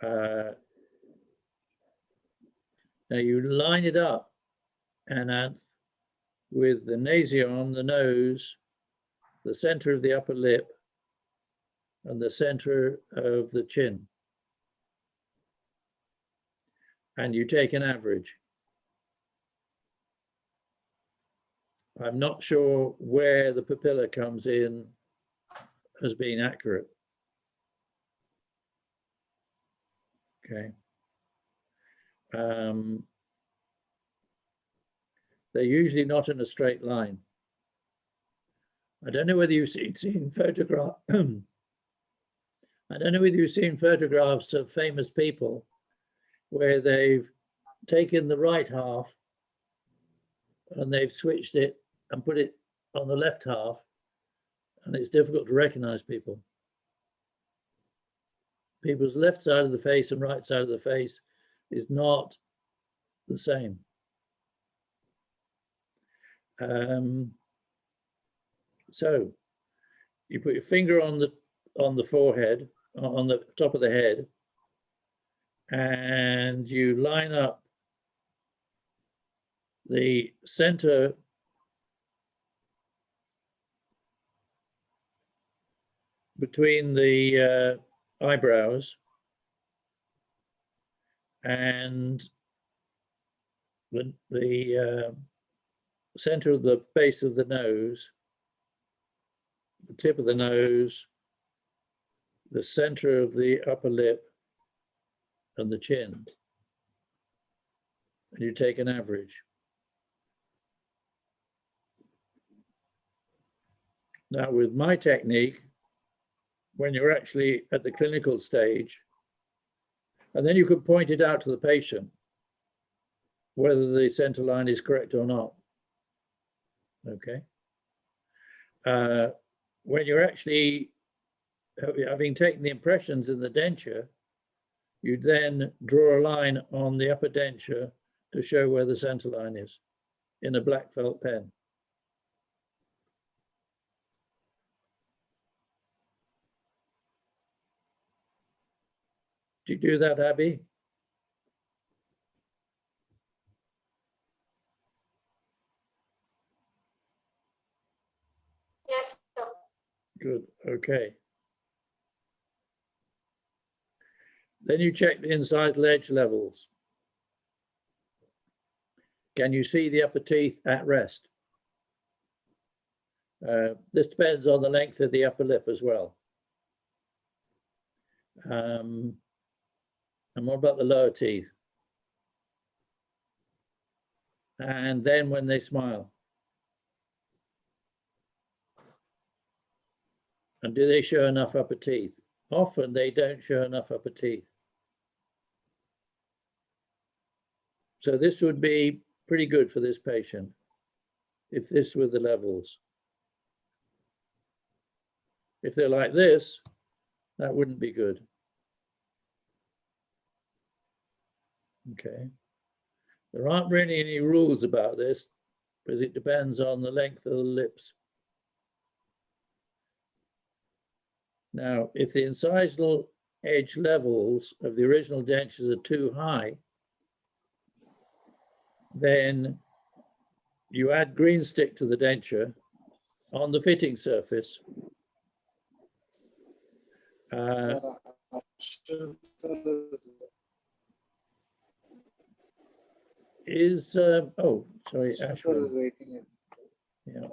Now you line it up, Ananth, with the nasion, the nose, the center of the upper lip, and the center of the chin. And you take an average. I'm not sure where the papilla comes in as being accurate. Okay. They're usually not in a straight line. I don't know whether you've seen photograph. I don't know whether you've seen photographs of famous people where they've taken the right half and they've switched it and put it on the left half, and it's difficult to recognize people. People's left side of the face and right side of the face is not the same. So you put your finger on the forehead, on the top of the head, and you line up the center between the eyebrows and the center of the base of the nose, the tip of the nose, the center of the upper lip, and the chin. And you take an average. Now, with my technique, when you're actually at the clinical stage, and then you could point it out to the patient, whether the center line is correct or not. Okay. When you're actually having taken the impressions in the denture, you then draw a line on the upper denture to show where the center line is in a black felt pen. Do you do that, Abby? Yes, sir. Good, okay. Then you check the incisal edge levels. Can you see the upper teeth at rest? This depends on the length of the upper lip as well. And what about the lower teeth? And then when they smile. And do they show enough upper teeth? Often they don't show enough upper teeth. So this would be pretty good for this patient if this were the levels. If they're like this, that wouldn't be good. Okay. There aren't really any rules about this because it depends on the length of the lips. Now, if the incisal edge levels of the original dentures are too high, then you add green stick to the denture on the fitting surface. Oh, sorry, Ashwin. Is waiting. Yeah.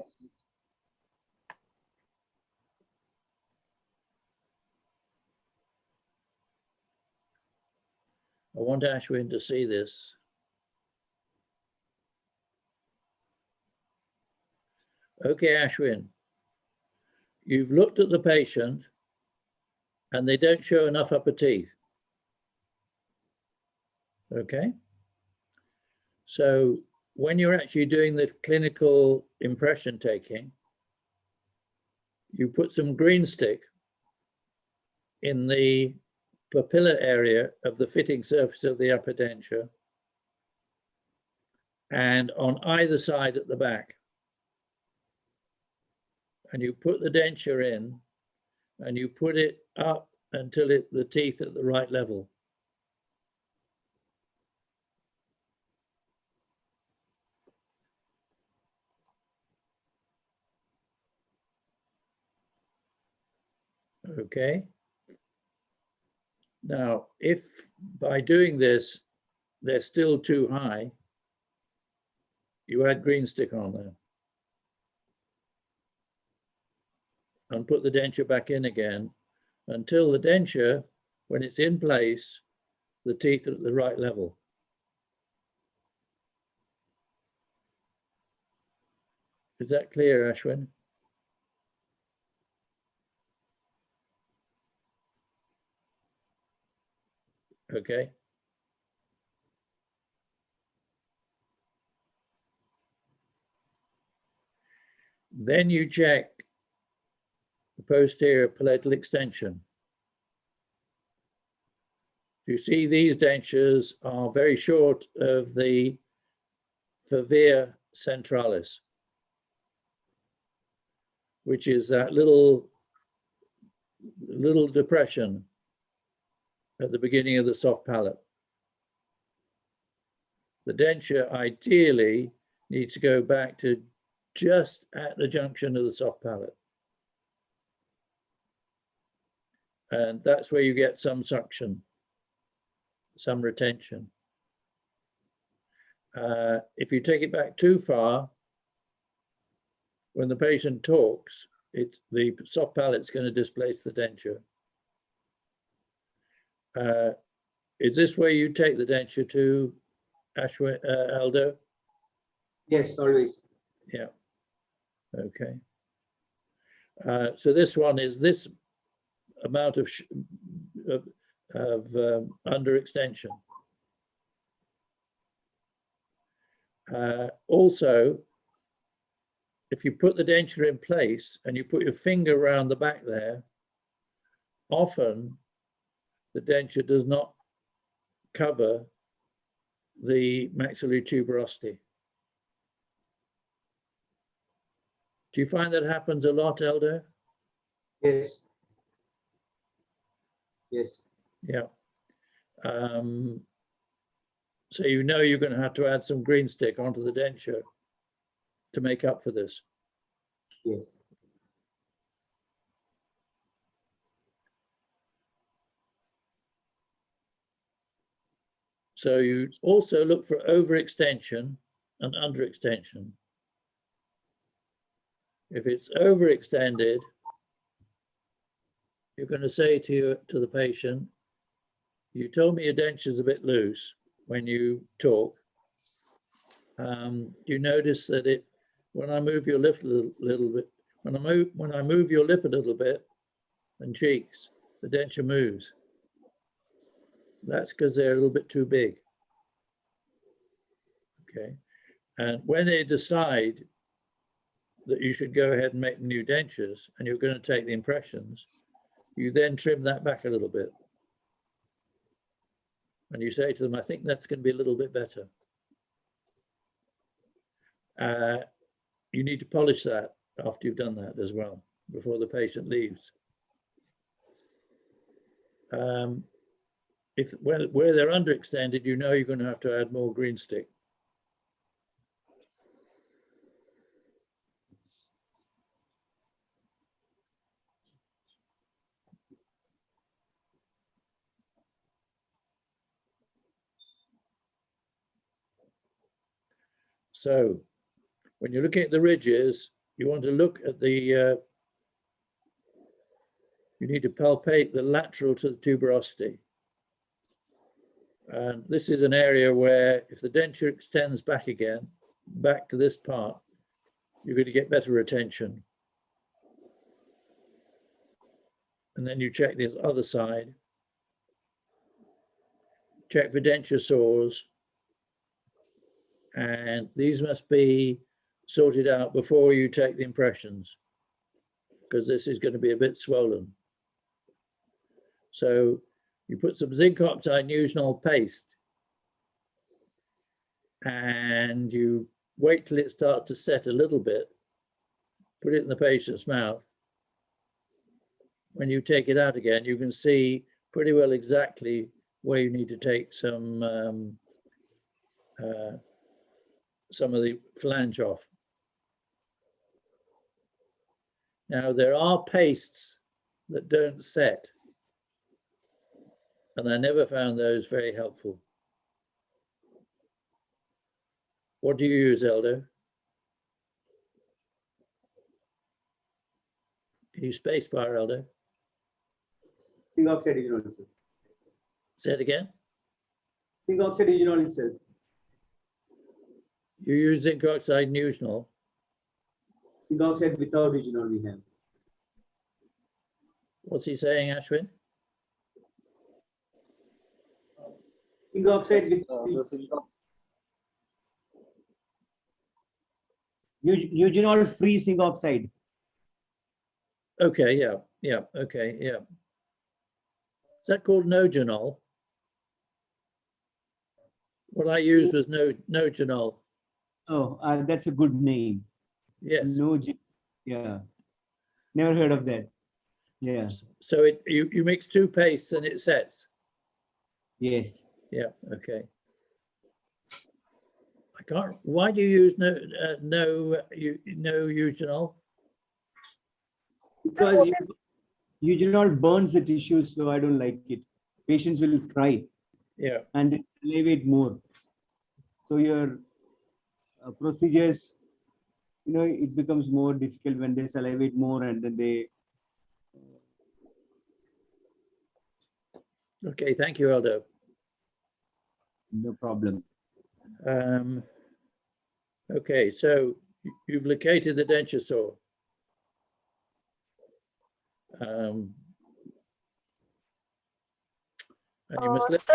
I want Ashwin to see this. Okay, Ashwin, you've looked at the patient and they don't show enough upper teeth. Okay. So when you're actually doing the clinical impression taking, you put some green stick in the papilla area of the fitting surface of the upper denture and on either side at the back. And you put the denture in and you put it up until the teeth at the right level. Okay. Now, if by doing this, they're still too high, you add green stick on there. And put the denture back in again until the denture, when it's in place, the teeth are at the right level. Is that clear, Ashwin? Okay. Then you check the posterior palatal extension. You see these dentures are very short of the fovea centralis, which is that little depression at the beginning of the soft palate. The denture ideally needs to go back to just at the junction of the soft palate. And that's where you get some suction, some retention. If you take it back too far, when the patient talks, the soft palate's going to displace the denture. Is this where you take the denture to, Ashwin, Aldo? Yes, always. Yeah. Okay. So this one is this amount of underextension. Also, if you put the denture in place and you put your finger around the back there, often the denture does not cover the maxillary tuberosity. Do you find that happens a lot, Elder? Yes. Yes. Yeah. So you know you're going to have to add some green stick onto the denture to make up for this. Yes. So you also look for overextension and underextension. If it's overextended, you're going to say to the patient, you told me your denture's a bit loose when you talk. You notice that when I move your lip a little bit, when I move your lip a little bit and cheeks, the denture moves. That's because they're a little bit too big. Okay. And when they decide that you should go ahead and make new dentures and you're going to take the impressions, you then trim that back a little bit. And you say to them, I think that's going to be a little bit better. You need to polish that after you've done that as well, before the patient leaves. Where they're underextended, you know you're going to have to add more green stick. So when you're looking at the ridges, you want to look at you need to palpate the lateral to the tuberosity. And this is an area where if the denture extends back again, back to this part, you're going to get better retention. And then you check this other side. Check for denture sores. And these must be sorted out before you take the impressions, because this is going to be a bit swollen. So you put some zinc oxide Nugenol paste and you wait till it starts to set a little bit, put it in the patient's mouth. When you take it out again, you can see pretty well exactly where you need to take some of the flange off. Now, there are pastes that don't set, and I never found those very helpful. What do you use, Eldo? Do you use spacebar, Eldo? Zinc oxide Nugenol itself. Say it again. Zinc oxide Nugenol itself. You use zinc oxide Nugenol. Zinc oxide without eugenol we have. What's he saying, Ashwin? Zinc oxide Yes, with the zinc oxide. eugenol free zinc oxide. Okay, yeah, okay, yeah. Is that called nogenol? What I used was nogenol. Oh, that's a good name. Yes. Yeah, never heard of that. Yeah. So you mix two pastes and it sets. Yes. Yeah. Okay. I can't. Why do you use no eugenol? Because eugenol burns the tissues, so I don't like it. Patients will cry Yeah. and they elevate more. So your procedures, it becomes more difficult when they salivate more and then they. Okay. Thank you, Aldo. No problem. Okay. So you've located the denture saw. And you must Sir,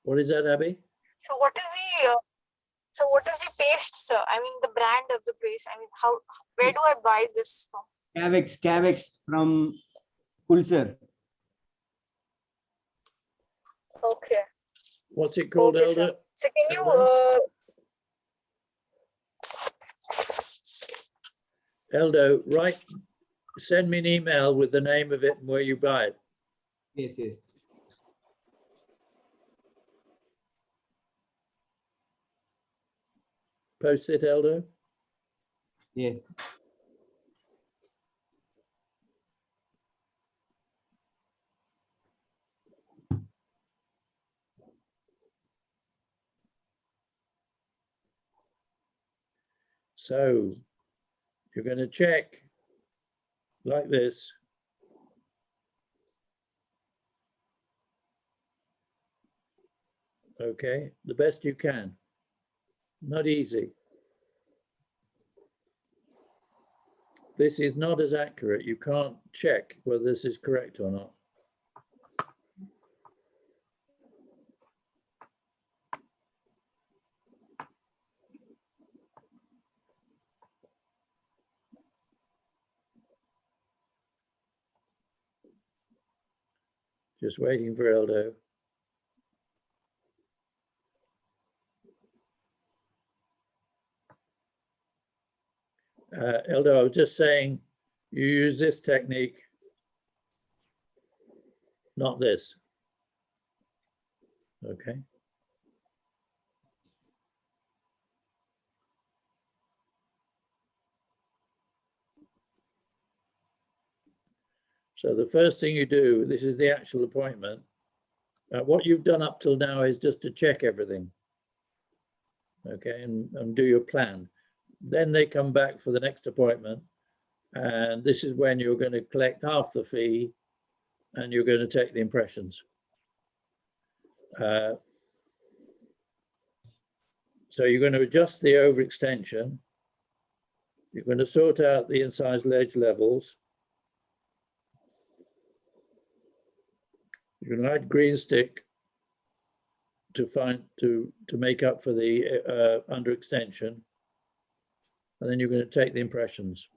what is that, Abby? so what is the paste, sir? I mean the brand of the paste. I mean where do I buy this from? Cavex from Pulsar. Okay. What's it called, Okay, sir. Aldo? So can you Eldo, send me an email with the name of it and where you buy it. Yes, yes. Post it, Eldo. Yes. So you're going to check like this. Okay, the best you can. Not easy. This is not as accurate. You can't check whether this is correct or not. Just waiting for Eldo. Eldo, I was just saying, you use this technique, not this. Okay. So the first thing you do, this is the actual appointment. What you've done up till now is just to check everything. Okay, and do your plan. Then they come back for the next appointment. And this is when you're going to collect half the fee and you're going to take the impressions. So you're going to adjust the overextension. You're going to sort out the incisal ledge levels. You're going to add green stick to make up for the underextension. And then you're going to take the impressions.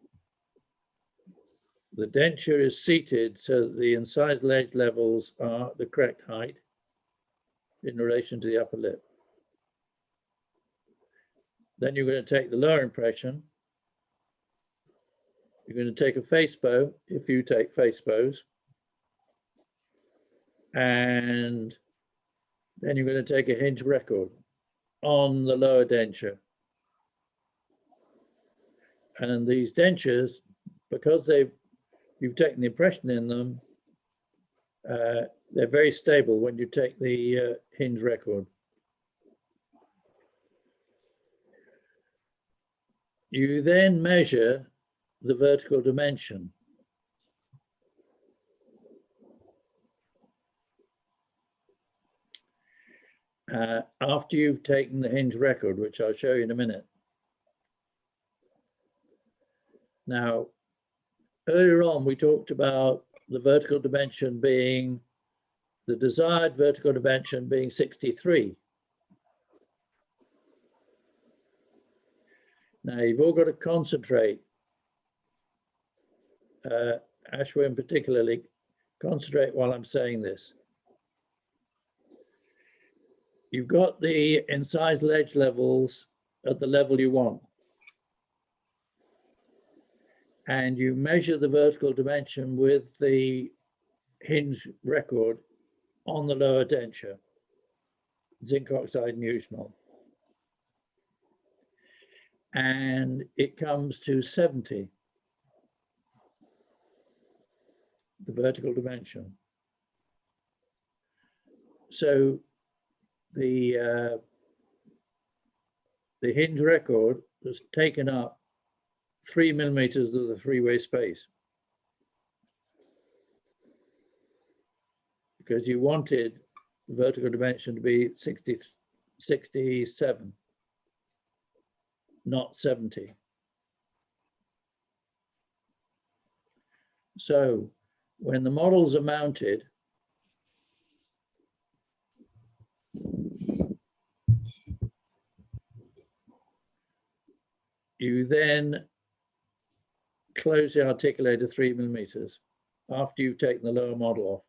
The denture is seated so that the incisal edge levels are the correct height in relation to the upper lip. Then you're going to take the lower impression. You're going to take a face bow, if you take face bows. And then you're going to take a hinge record on the lower denture. And these dentures, because you've taken the impression in them, they're very stable when you take the hinge record. You then measure the vertical dimension. after you've taken the hinge record, which I'll show you in a minute. Now, earlier on, we talked about the vertical dimension being, the desired vertical dimension being 63. Now, you've all got to concentrate, Ashwin particularly, concentrate while I'm saying this. You've got the incisal edge levels at the level you want. And you measure the vertical dimension with the hinge record on the lower denture, zinc oxide Nusional. And it comes to 70, the vertical dimension. So the hinge record has taken up 3 millimeters of the freeway space, because you wanted the vertical dimension to be 67, not 70. So when the models are mounted, you then close the articulator 3 millimeters after you've taken the lower model off.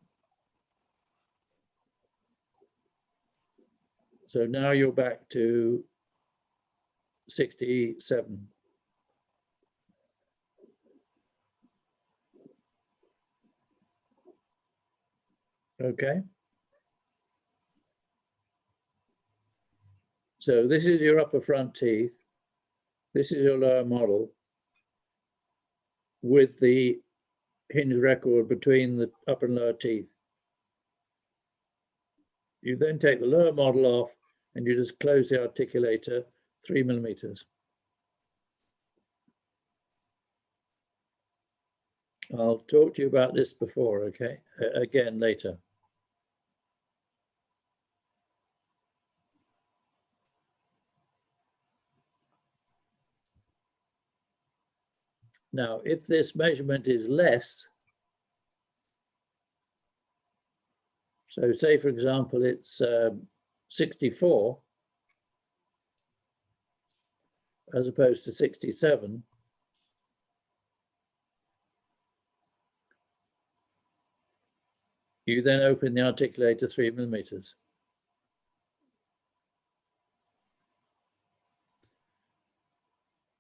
So now you're back to 67. Okay. So this is your upper front teeth. This is your lower model with the hinge record between the upper and lower teeth. You then take the lower model off and you just close the articulator 3 millimeters. I'll talk to you about this before, okay? Again later. Now, if this measurement is less, so say for example, it's 64 as opposed to 67, you then open the articulator 3 millimeters.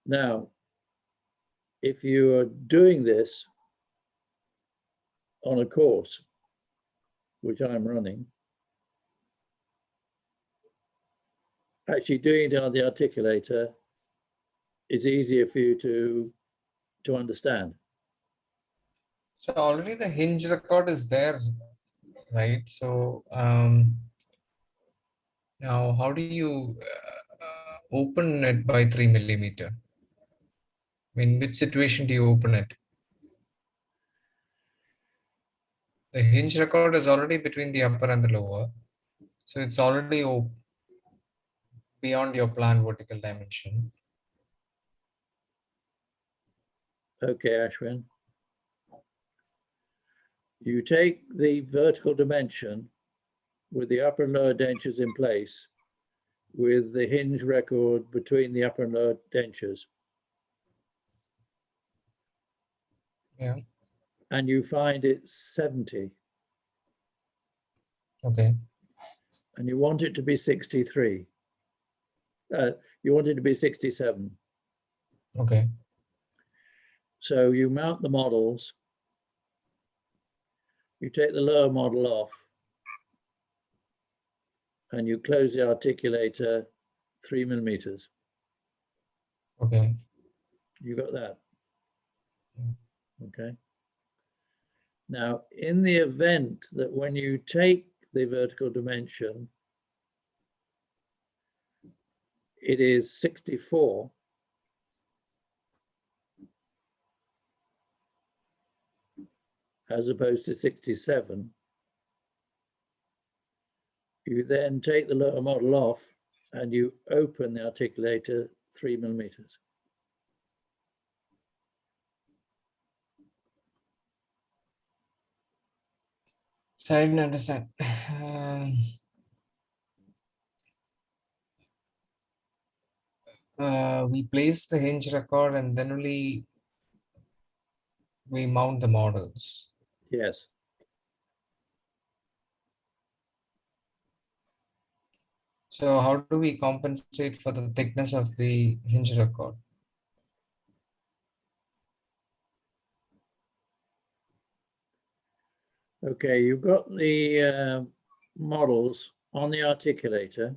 Now, if you are doing this on a course, which I'm running, actually doing it on the articulator is easier for you to understand. So already the hinge record is there, right? So now how do you open it by 3 millimeter? In which situation do you open it? The hinge record is already between the upper and the lower. So it's already beyond your planned vertical dimension. Okay, Ashwin. You take the vertical dimension with the upper and lower dentures in place, with the hinge record between the upper and lower dentures. Yeah. And you find it's 70. Okay. And you want it to be 63. You want it to be 67. Okay. So you mount the models, you take the lower model off, and you close the articulator 3 millimeters. Okay. You got that? Okay. Now, in the event that when you take the vertical dimension, it is 64, as opposed to 67, You then take the lower model off and you open the articulator 3 millimeters. So I didn't understand. We place the hinge record and then only we mount the models. Yes. So how do we compensate for the thickness of the hinge record? Okay, you've got the models on the articulator.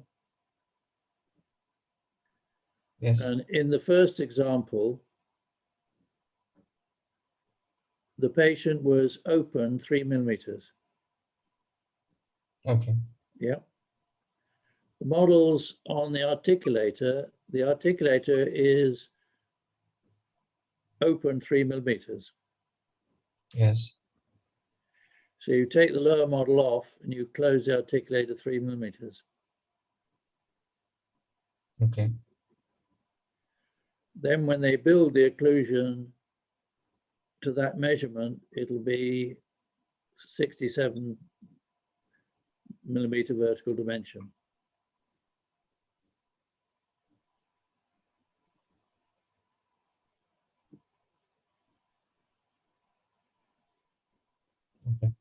Yes. And in the first example, the patient was open 3 millimeters. Okay. Yeah. The models on the articulator is open 3 millimeters. Yes. So you take the lower model off and you close the articulator 3 millimeters. Okay. Then when they build the occlusion to that measurement, it'll be 67 millimeter vertical dimension. Okay.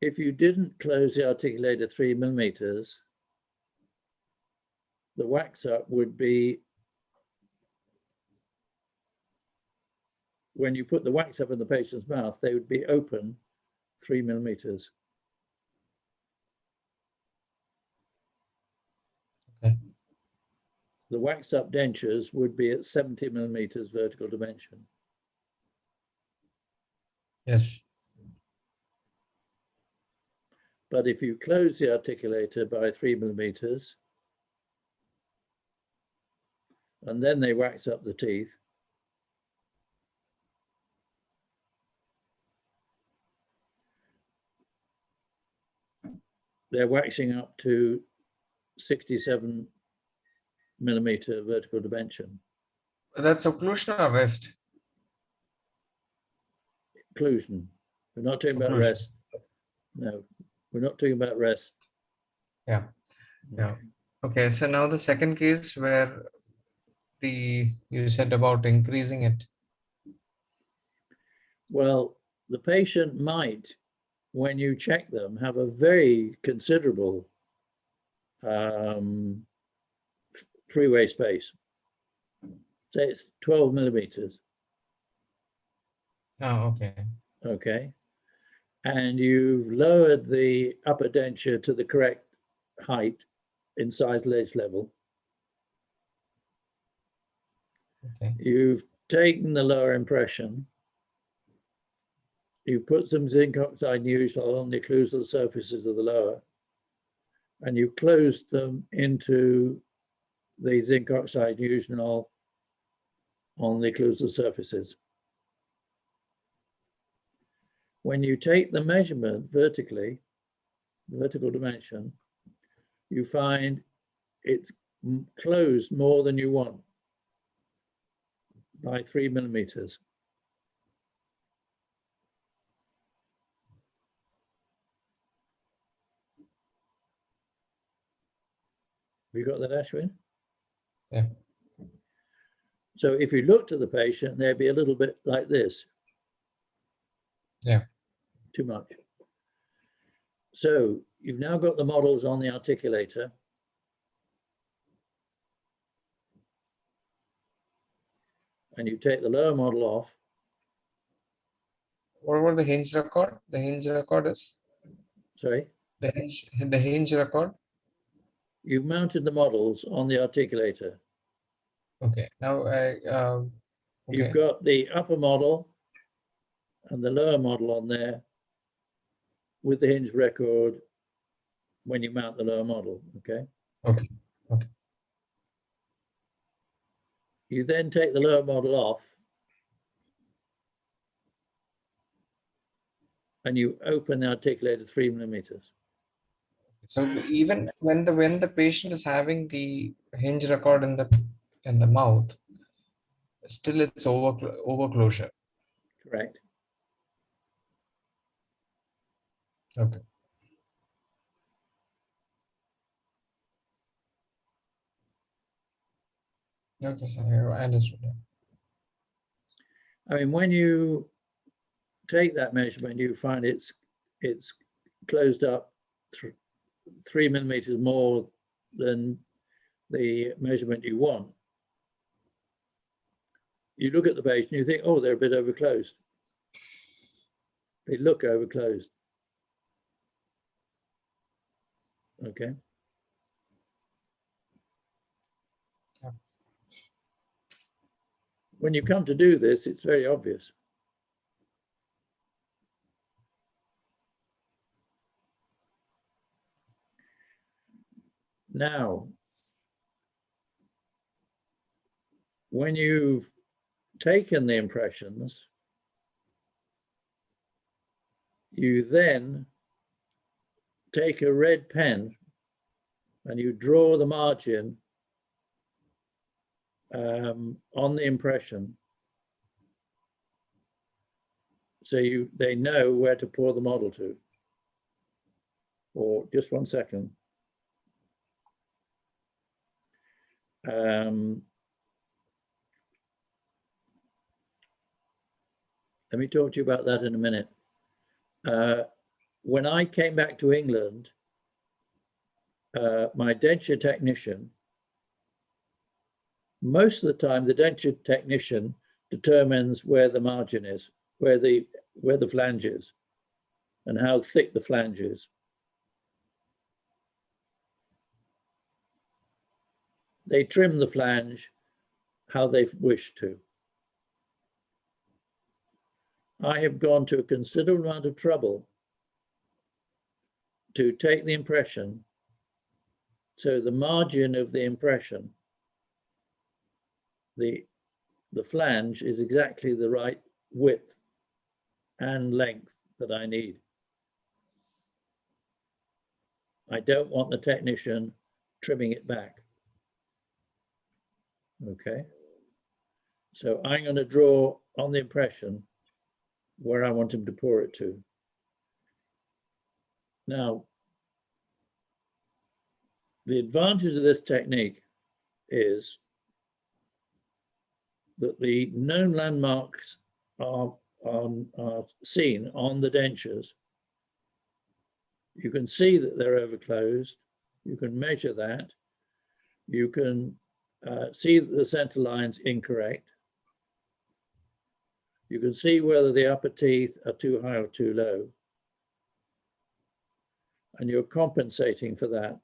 If you didn't close the articulator 3 millimeters, the wax up would be, when you put the wax up in the patient's mouth, they would be open 3 millimeters. Okay. The wax up dentures would be at 70 millimeters vertical dimension. Yes. But if you close the articulator by 3 millimeters, and then they wax up the teeth, they're waxing up to 67 millimeter vertical dimension. That's occlusion or rest? Occlusion. We're not talking about Occlusion. rest. No, we're not talking about rest. Yeah. Yeah. Okay. So now the second case where you said about increasing it. Well, the patient might, when you check them, have a very considerable freeway space. Say it's 12 millimeters. Oh, okay. Okay. And you've lowered the upper denture to the correct height, incisal edge level. Okay. You've taken the lower impression. You've put some zinc oxide neutral on the occlusal surfaces of the lower, and you've closed them into the zinc oxide neutral on the occlusal surfaces. When you take the measurement vertically, vertical dimension, you find it's closed more than you want by 3 millimeters. Have you got that, Ashwin? Yeah. So if you looked at the patient, they'd be a little bit like this. Yeah. Too much. So you've now got the models on the articulator. And you take the lower model off. What about the hinge record? The hinge record is? Sorry? The hinge record? You've mounted the models on the articulator. Okay. Now okay. You've got the upper model and the lower model on there with the hinge record when you mount the lower model, okay? Okay. Okay. You then take the lower model off and you open the articulated 3 millimeters. So even when the patient is having the hinge record in the mouth, still it's over closure. Correct. Okay. Okay, sir, I understood. I mean, when you take that measurement, you find it's closed up 3 millimeters more than the measurement you want. You look at the patient, you think, oh, they're a bit overclosed. They look overclosed. Okay. Yeah. When you come to do this, it's very obvious. Now, when you've taken the impressions, you then take a red pen and you draw the margin on the impression, so they know where to pour the model to. Or just 1 second. Let me talk to you about that in a minute. When I came back to England, my denture technician, most of the time, the denture technician determines where the margin is, where the flange is, and how thick the flange is. They trim the flange how they wish to. I have gone to a considerable amount of trouble to take the impression, so the margin of the impression, the flange is exactly the right width and length that I need. I don't want the technician trimming it back. Okay. So I'm going to draw on the impression where I want him to pour it to. Now, the advantage of this technique is that the known landmarks are seen on the dentures. You can see that they're overclosed. You can measure that. You can see that the center line's incorrect. You can see whether the upper teeth are too high or too low. And you're compensating for that.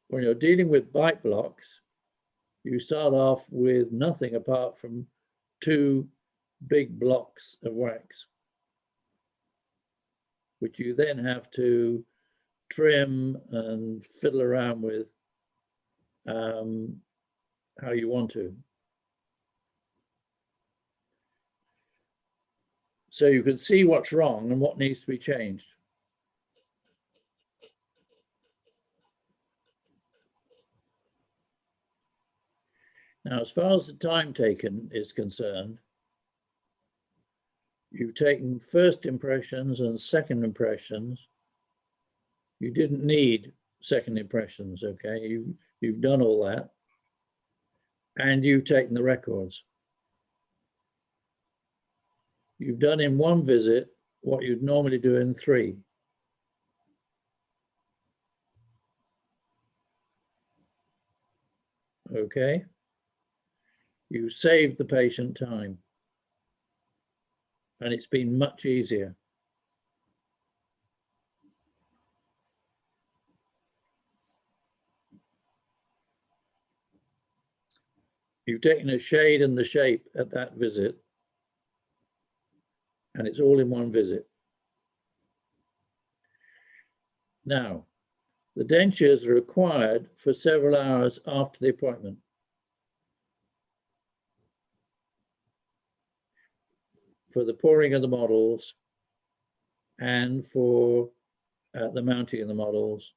When you're dealing with bite blocks, you start off with nothing apart from 2 big blocks of wax, which you then have to trim and fiddle around with how you want to. So you can see what's wrong and what needs to be changed. Now, as far as the time taken is concerned, you've taken first impressions and second impressions. You didn't need second impressions, okay? You've done all that. And you've taken the records. You've done in 1 visit what you'd normally do in 3. Okay? You saved the patient time. And it's been much easier. You've taken a shade and the shape at that visit, and it's all in 1 visit. Now, the dentures are required for several hours after the appointment. for the pouring of the models and for the mounting of the models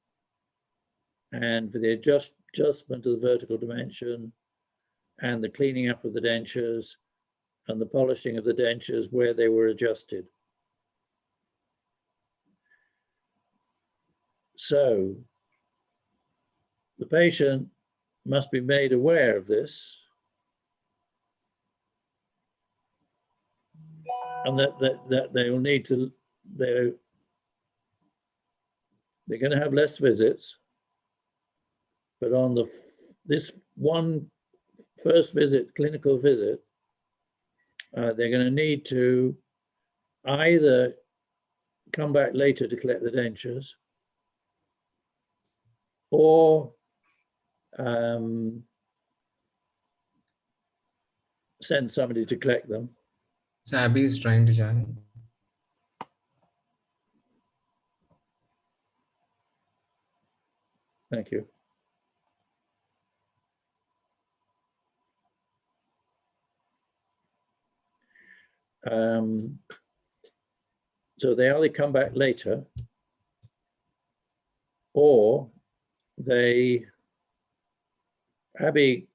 and for the adjustment of the vertical dimension and the cleaning up of the dentures and the polishing of the dentures where they were adjusted. So the patient must be made aware of this, and that they will need to, they're going to have less visits, but on this one first visit, clinical visit, they're going to need to either come back later to collect the dentures or send somebody to collect them. So Abby is trying to join. Thank you. So they either come back later or they, Abby,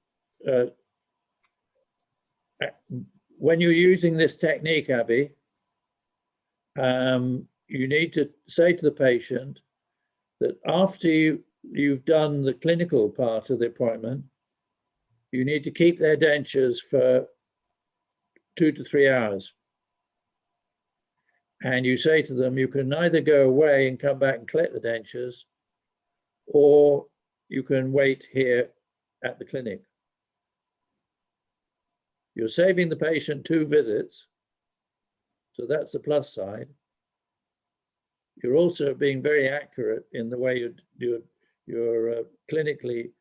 when you're using this technique, Abby, you need to say to the patient that after you've done the clinical part of the appointment, you need to keep their dentures for 2 to 3 hours. And you say to them, you can either go away and come back and collect the dentures, or you can wait here at the clinic. You're saving the patient 2 visits, so that's the plus side. You're also being very accurate in the way you're clinically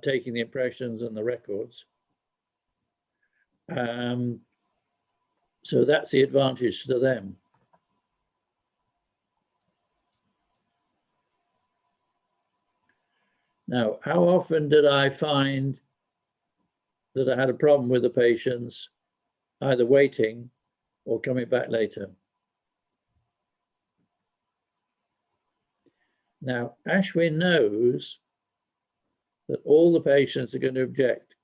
taking the impressions and the records. So that's the advantage to them. Now, how often did I find that I had a problem with the patients either waiting or coming back later? Now, Ashwin knows that all the patients are going to object,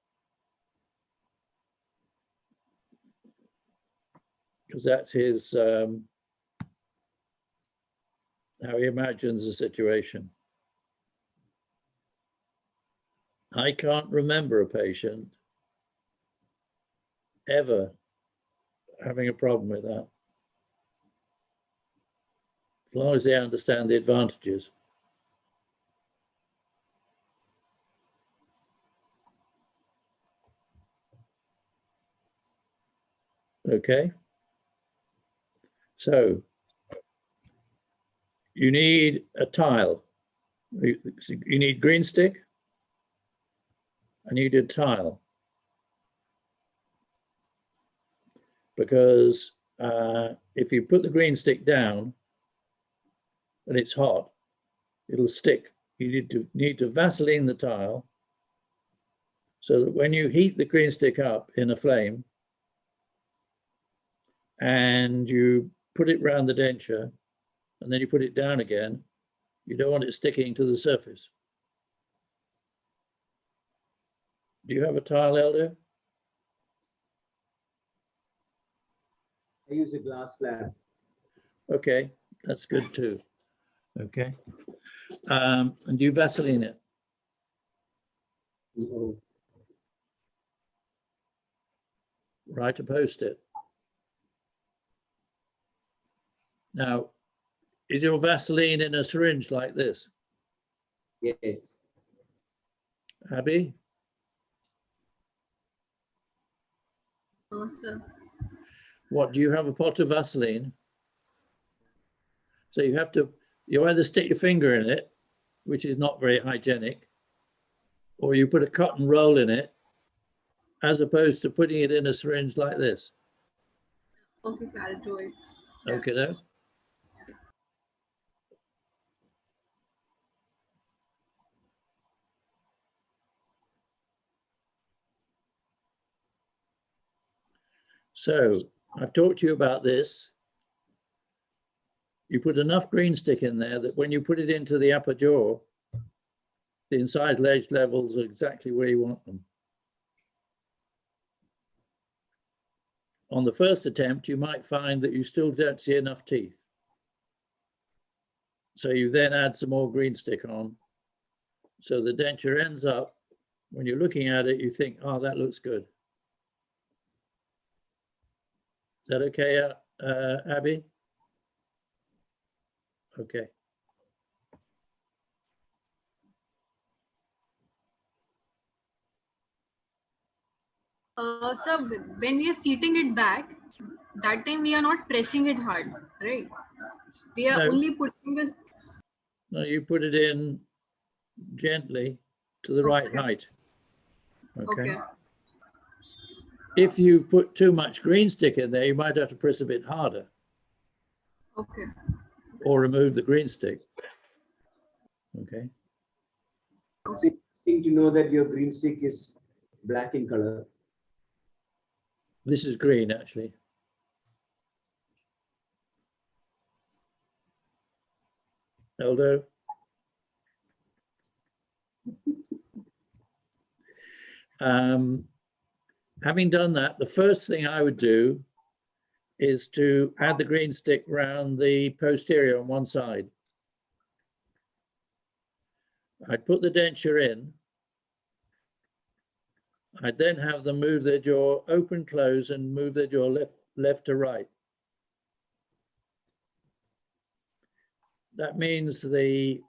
because that's his, how he imagines the situation. I can't remember a patient ever having a problem with that, as long as they understand the advantages. Okay, so you need a tile. You need green stick and you need a tile, because if you put the green stick down and it's hot, it'll stick. You need to Vaseline the tile so that when you heat the green stick up in a flame and you put it around the denture and then you put it down again, you don't want it sticking to the surface. Do you have a tile, Elder? I use a glass slab. Okay, that's good too. Okay. And you Vaseline it. No. Write a post-it. Now, is your Vaseline in a syringe like this? Yes. Abby? No, sir. What, do you have a pot of Vaseline? So you either stick your finger in it, which is not very hygienic, or you put a cotton roll in it, as opposed to putting it in a syringe like this. Okay, sir, I'll do it. Okay, no? So I've talked to you about this. You put enough green stick in there that when you put it into the upper jaw, the incisal edge levels are exactly where you want them. On the first attempt, you might find that you still don't see enough teeth. So you then add some more green stick on. So the denture ends up, when you're looking at it, you think, oh, that looks good. Is that okay, Abby? Okay. So when we are seating it back, that time we are not pressing it hard, right? We are No. only putting this. No, you put it in gently to the right Okay. height. Okay. Okay. If you put too much green stick in there, you might have to press a bit harder Okay. or remove the green stick. Okay. It's interesting to know that your green stick is black in color. This is green, actually. Eldo? Having done that, the first thing I would do is to add the green stick round the posterior on one side. I'd put the denture in. I'd then have them move their jaw open, close, and move their jaw left to right. That means the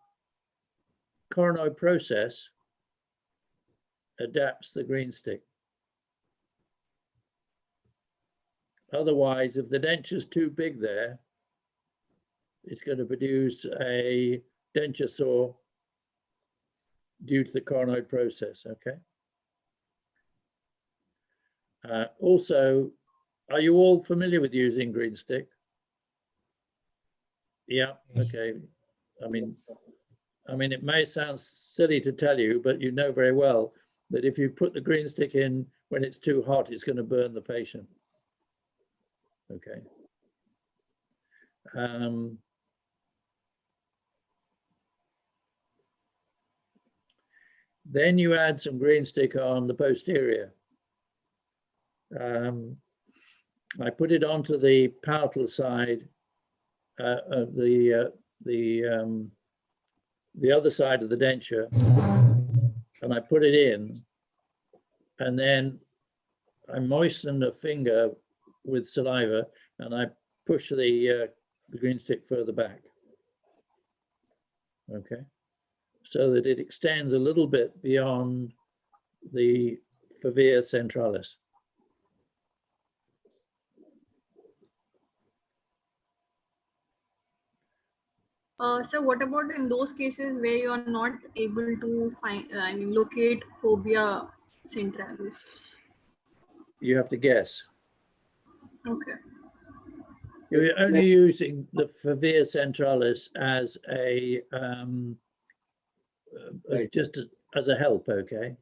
coronoid process adapts the green stick. Otherwise, if the denture is too big there, it's going to produce a denture sore due to the coronoid process, okay? Also, are you all familiar with using green stick? Yeah, Yes. okay. I mean, Yes, sir. it may sound silly to tell you, but you know very well that if you put the green stick in when it's too hot, it's going to burn the patient. Okay. Then you add some green stick on the posterior. I put it onto the palatal side of the other side of the denture, and I put it in, and then I moisten the finger with saliva, and I push the green stick further back. Okay, so that it extends a little bit beyond the fovea centralis. So what about in those cases where you are not able to find, locate phobia centralis? You have to guess. Okay. You're only using the fovea centralis as a Right. just as a help, okay?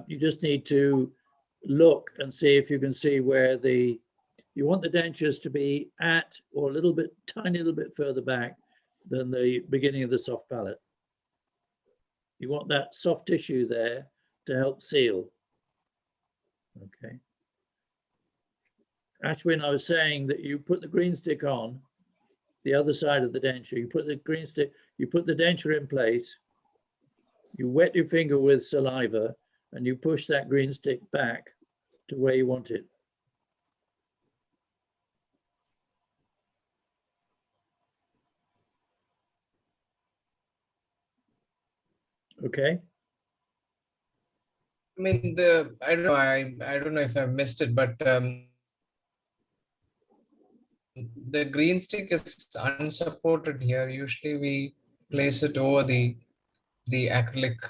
You just need to look and see if you can see where you want the dentures to be at or a little bit, tiny little bit further back than the beginning of the soft palate. You want that soft tissue there to help seal, okay? Ashwin, I was saying that you put the green stick on the other side of the denture, you put the green stick, you put the denture in place, you wet your finger with saliva, and you push that green stick back to where you want it. Okay. I mean, I don't know. I don't know if I missed it, but the green stick is unsupported here. Usually, we place it over the acrylic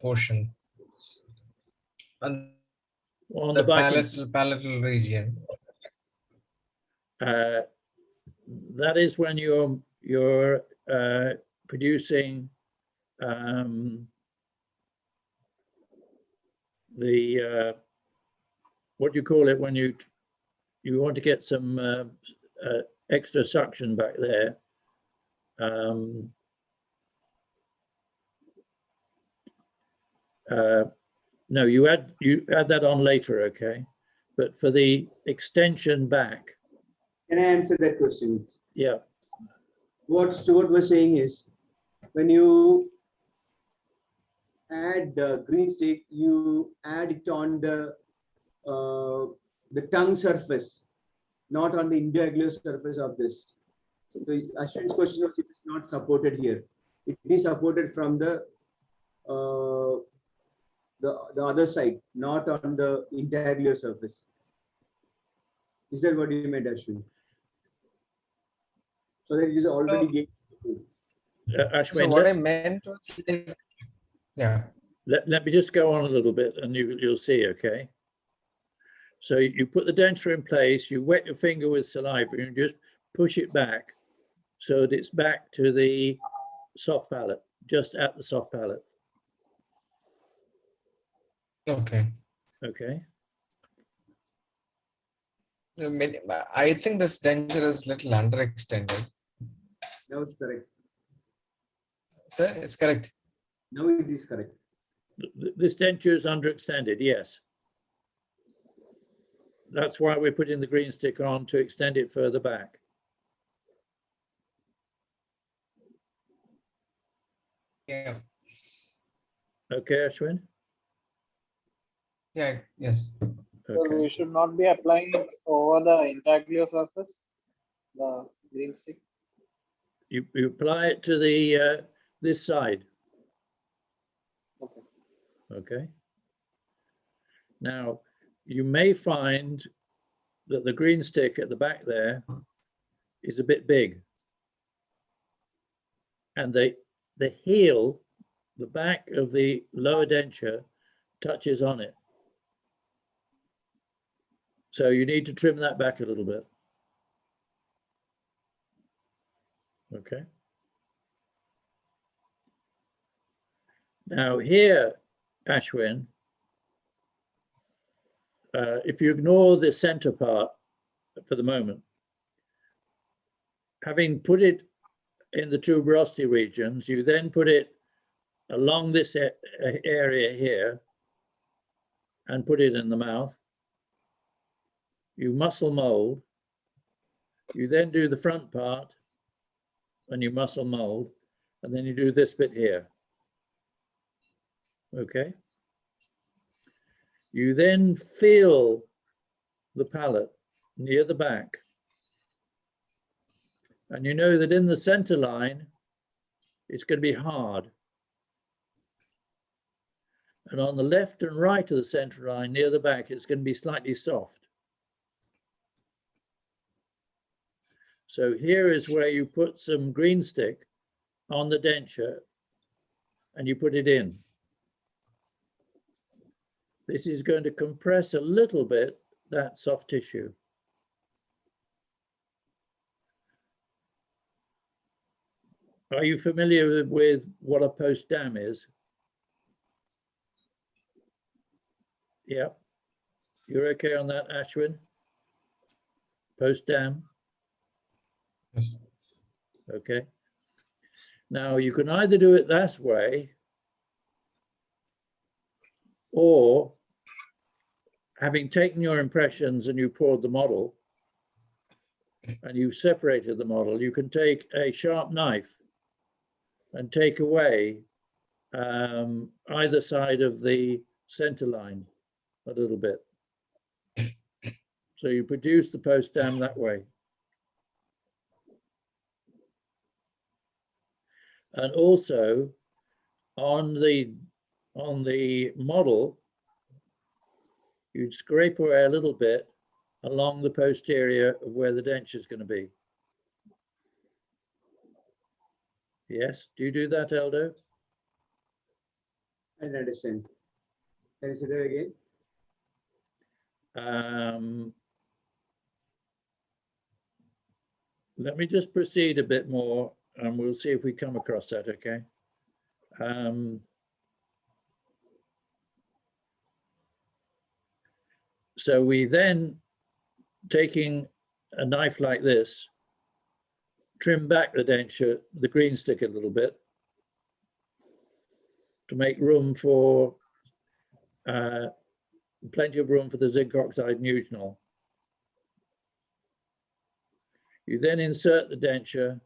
portion on On the palatal region. That is when you're producing the what do you call it when you you want to get some extra suction back there. No, you add that on later, okay? But for the extension back, Can I answer that question? yeah, What Stuart was saying is, when you add the green stick, you add it on the tongue surface, not on the intaglio surface of this. So the Ashwin's question was, it is not supported here. It is supported from the other side, not on the intaglio surface. Is that what you meant, Ashwin? So that it is already gained. Ashwin, So what I meant was, yeah. Let me just go on a little bit and you'll see, okay? So you put the denture in place, you wet your finger with saliva and you just push it back so that it's back to the soft palate, just at the soft palate, Okay. okay? I think this denture is little underextended. Now it's correct. Sir, it's correct. Now it is correct. This denture is underextended, yes. That's why we're putting the green stick on to extend it further back. Yeah. Okay, Ashwin? Yeah. Yes. So Okay. we should not be applying it over the intaglio surface, the green stick. You apply it to the this side. Okay. Okay. Now, you may find that the green stick at the back there is a bit big. And the heel, the back of the lower denture touches on it. So you need to trim that back a little bit. Okay. Now here, Ashwin, if you ignore the center part for the moment, having put it in the tuberosity regions, you then put it along this area here and put it in the mouth. You muscle mold. You then do the front part and you muscle mold, and then you do this bit here. Okay. You then feel the palate near the back. And you know that in the center line, it's going to be hard. And on the left and right of the center line near the back, it's going to be slightly soft. So here is where you put some green stick on the denture and you put it in. This is going to compress a little bit that soft tissue. Are you familiar with what a post dam is? Yeah. You're okay on that, Ashwin? Post dam? Yes. Okay. Now you can either do it that way or having taken your impressions and you poured the model and you separated the model, you can take a sharp knife and take away either side of the center line a little bit. So you produce the post dam that way. And also on the model, you'd scrape away a little bit along the posterior of where the denture is going to be. Yes, do you do that, Eldo? I understand. Can you say that again? Let me just proceed a bit more and we'll see if we come across that, okay? So we then taking a knife like this, trim back the denture, the green stick a little bit to make room for plenty of room for the zinc oxide nugenol. You then insert the denture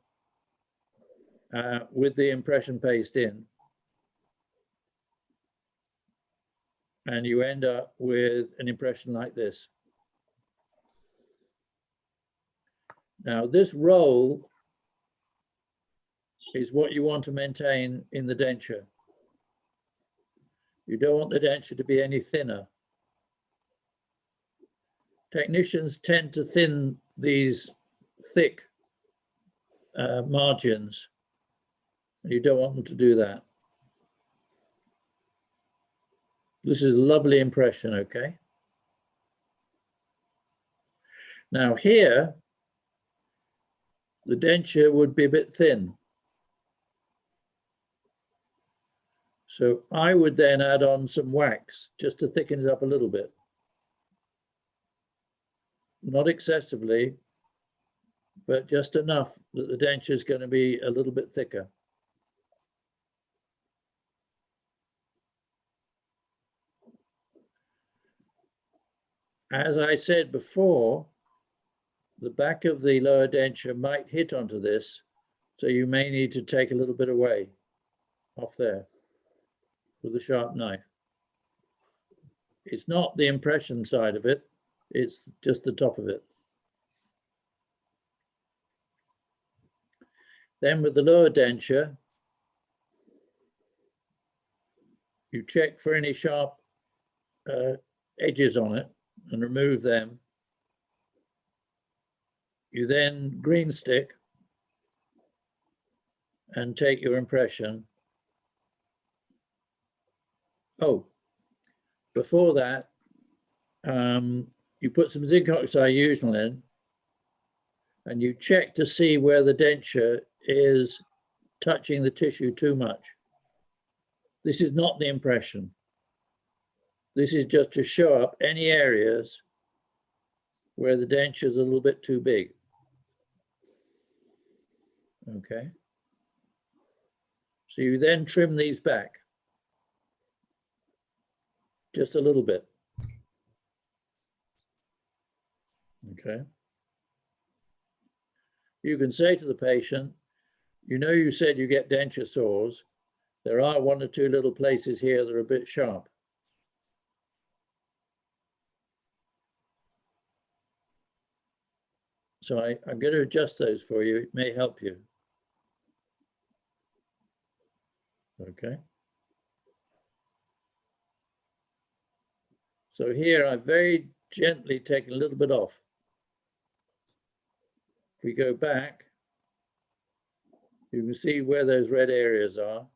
with the impression paste in, and you end up with an impression like this. Now, this roll is what you want to maintain in the denture. You don't want the denture to be any thinner. Technicians tend to thin these thick margins. You don't want them to do that. This is a lovely impression, okay? Now here, the denture would be a bit thin. So I would then add on some wax just to thicken it up a little bit. Not excessively, but just enough that the denture is going to be a little bit thicker. As I said before, the back of the lower denture might hit onto this, so you may need to take a little bit away off there with a sharp knife. It's not the impression side of it, it's just the top of it. Then with the lower denture, you check for any sharp edges on it and remove them. You then green stick and take your impression. Oh, before that, you put some zinc oxide usual in, and you check to see where the denture is touching the tissue too much. This is not the impression. This is just to show up any areas where the denture is a little bit too big. Okay. So you then trim these back just a little bit. Okay. You can say to the patient, you know, you said you get denture sores. There are one or two little places here that are a bit sharp. So I'm going to adjust those for you. It may help you. Okay. So here I've very gently taken a little bit off. If we go back, you can see where those red areas are.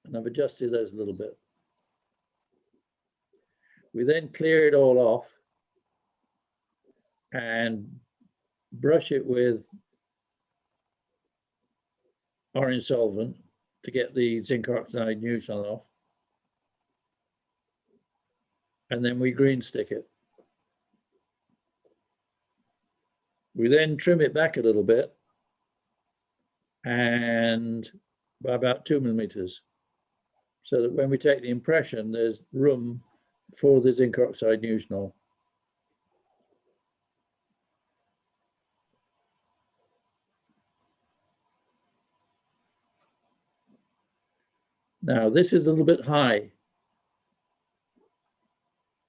And I've adjusted those a little bit. We then clear it all off and brush it with orange solvent to get the zinc oxide nugenol off. And then we green stick it. We then trim it back a little bit and by about 2 millimeters, so that when we take the impression, there's room for the zinc oxide nugenol. Now, this is a little bit high,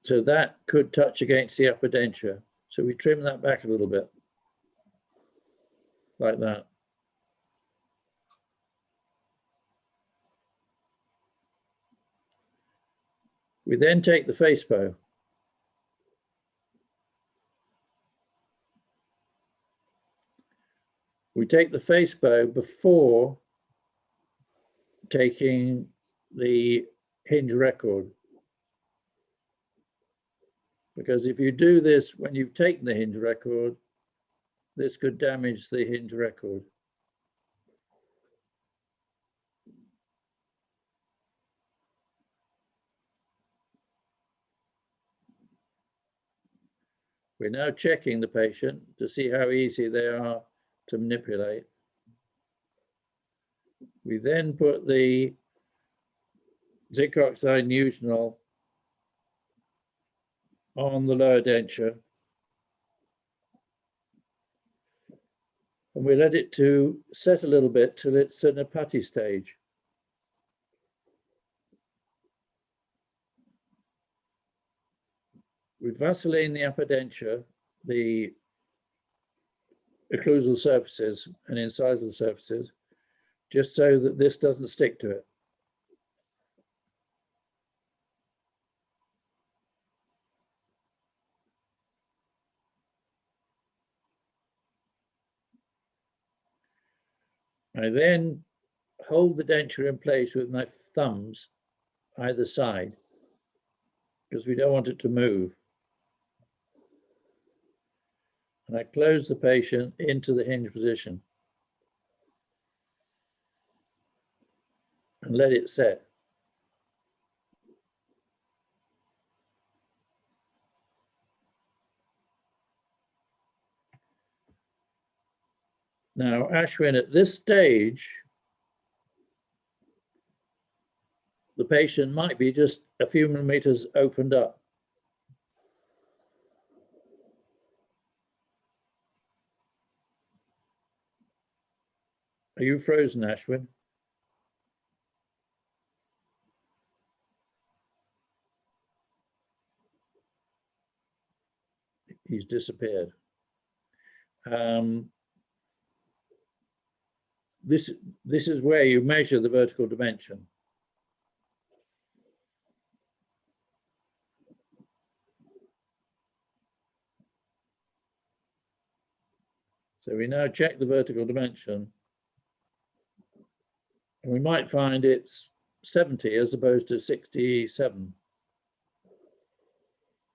so that could touch against the upper denture. So we trim that back a little bit, like that. We then take the face bow. We take the face bow before taking the hinge record. Because if you do this when you've taken the hinge record, this could damage the hinge record. We're now checking the patient to see how easy they are to manipulate. We then put the zinc oxide Nugenol on the lower denture, and we let it to set a little bit till it's in a putty stage. We Vaseline the upper denture, the occlusal surfaces and incisal surfaces, just so that this doesn't stick to it. I then hold the denture in place with my thumbs either side, because we don't want it to move. And I close the patient into the hinge position and let it set. Now, Ashwin, at this stage, the patient might be just a few millimeters opened up. Are you frozen, Ashwin? He's disappeared. This is where you measure the vertical dimension. So we now check the vertical dimension, and we might find it's 70 as opposed to 67.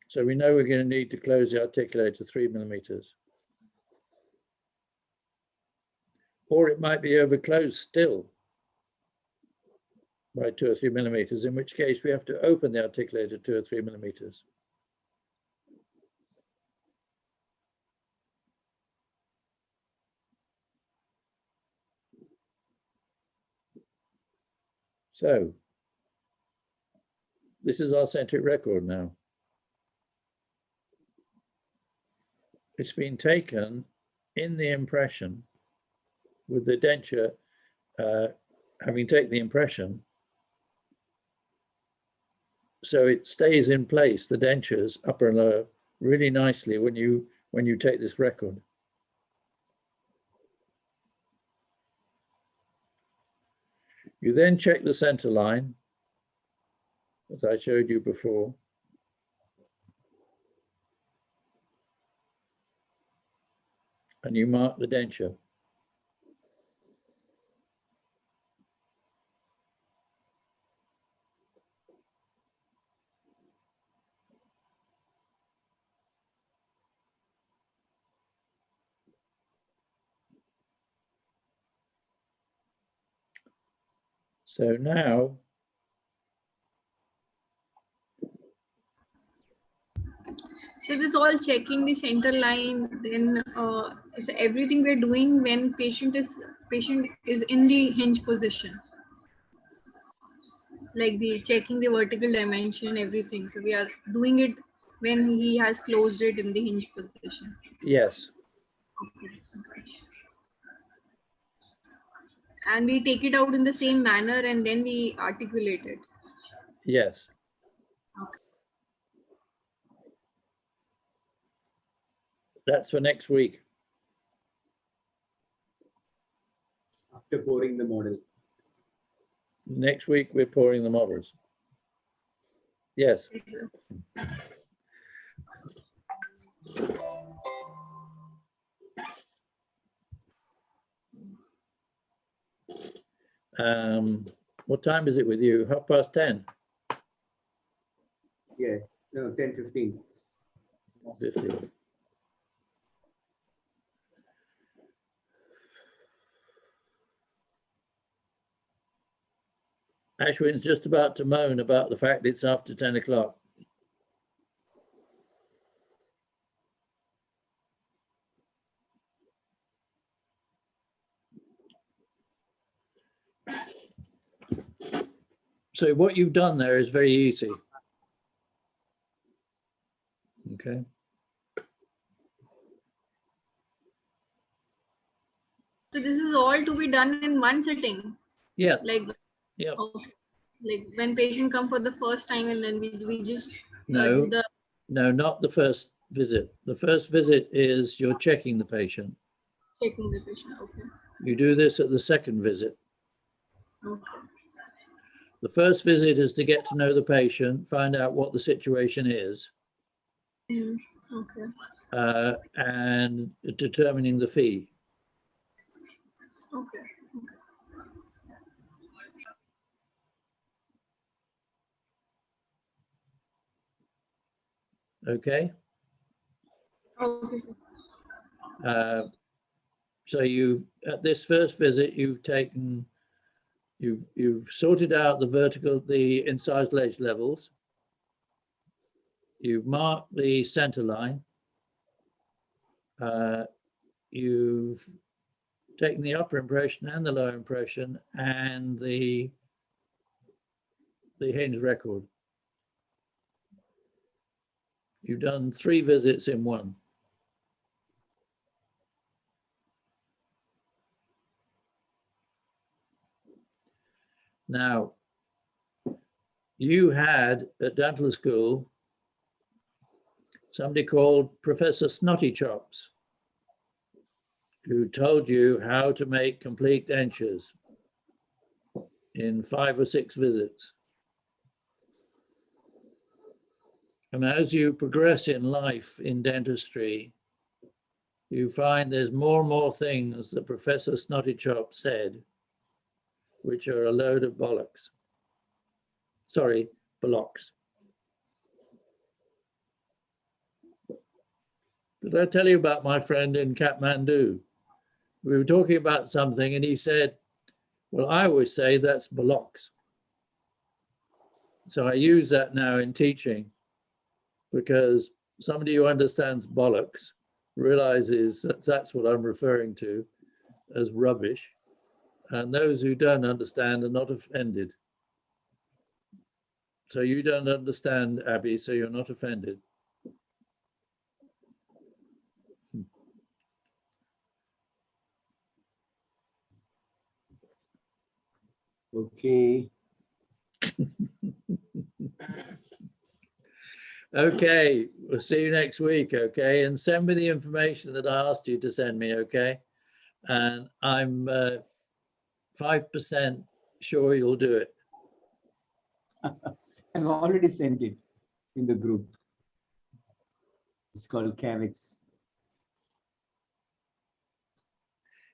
So we know we're going to need to close the articulator 3 millimeters. Or it might be overclosed still by 2 or 3 millimeters, in which case we have to open the articulator 2 or 3 millimeters. So this is our centric record now. It's been taken in the impression with the denture having taken the impression, so it stays in place, the dentures upper and lower, really nicely when you take this record. You then check the center line, as I showed you before. And you mark the denture. So now, so this all checking the center line, then is everything we're doing when patient is in the hinge position, like the checking the vertical dimension, everything. So we are doing it when he has closed it in the hinge position. yes, Okay. And we take it out in the same manner and then we articulate it. yes. Okay. That's for next week. After pouring the model. Next week, we're pouring the models. Yes. What time is it with you? 10:30? Yes, no, 10:15. 15. Ashwin's just about to moan about the fact it's after 10 o'clock. So what you've done there is very easy. Okay. So this is all to be done in one sitting, Yeah. like Yeah. okay. Like when patient come for the first time and then we just No. do the No, not the first visit. The first visit is you're checking the patient. checking the patient. Okay. You do this at the second visit. Okay. The first visit is to get to know the patient, find out what the situation is, Okay. and determining the fee. Okay. Okay. Okay, sir. So you've, at this first visit, you've sorted out the incisal edge levels. You've marked the center line. You've taken the upper impression and the lower impression and the hinge record. You've done 3 visits in one. Now, you had at dental school somebody called Professor Snotty Chops, who told you how to make complete dentures in 5 or 6 visits. And as you progress in life in dentistry, you find there's more and more things that Professor Snotty Chops said, which are a load of bollocks. Sorry, bollocks. Did I tell you about my friend in Kathmandu? We were talking about something and he said, well, I always say that's bollocks. So I use that now in teaching because somebody who understands bollocks realizes that that's what I'm referring to as rubbish. And those who don't understand are not offended. So you don't understand, Abby, so you're not offended. Okay. Okay, we'll see you next week, okay? And send me the information that I asked you to send me, okay? And I'm 5% sure you'll do it. I've already sent it in the group. It's called CAVX.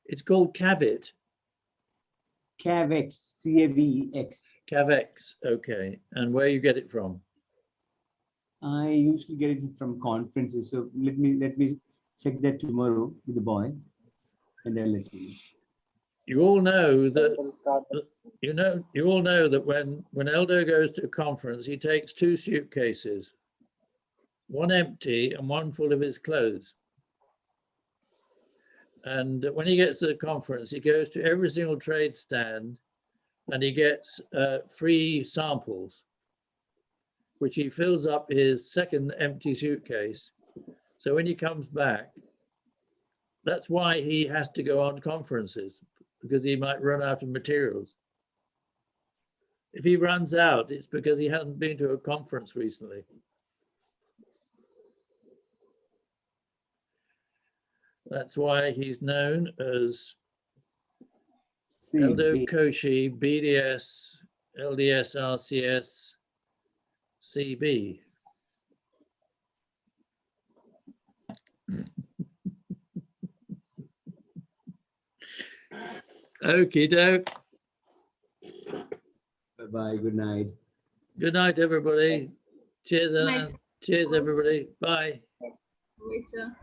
It's called CAVIT. CAVX, C-A-V-E-X. CAVX, okay. And where you get it from? I usually get it from conferences. So let me check that tomorrow with the boy, and I'll let you know. You all know that Dental card. you all know that when Eldo goes to a conference, he takes 2 suitcases, one empty and one full of his clothes. And when he gets to the conference, he goes to every single trade stand and he gets free samples, which he fills up his second empty suitcase. So when he comes back, that's why he has to go on conferences, because he might run out of materials. If he runs out, it's because he hasn't been to a conference recently. That's why he's known as Eldo Koshi, BDS, LDS, RCS, CB. Okie doke. Bye-bye, good night. Good night, everybody. Cheers, Night, Alan. sir. Cheers, everybody. Bye. Yes, sir.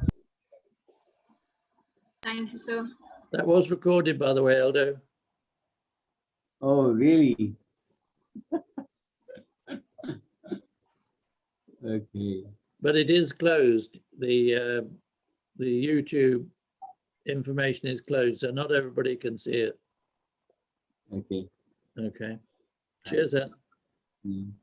Thank you, sir. That was recorded, by the way, Eldo. Oh, really? Okay. But it is closed. The YouTube information is closed, so not everybody can see it. Okay. Okay. Cheers, then. Yes.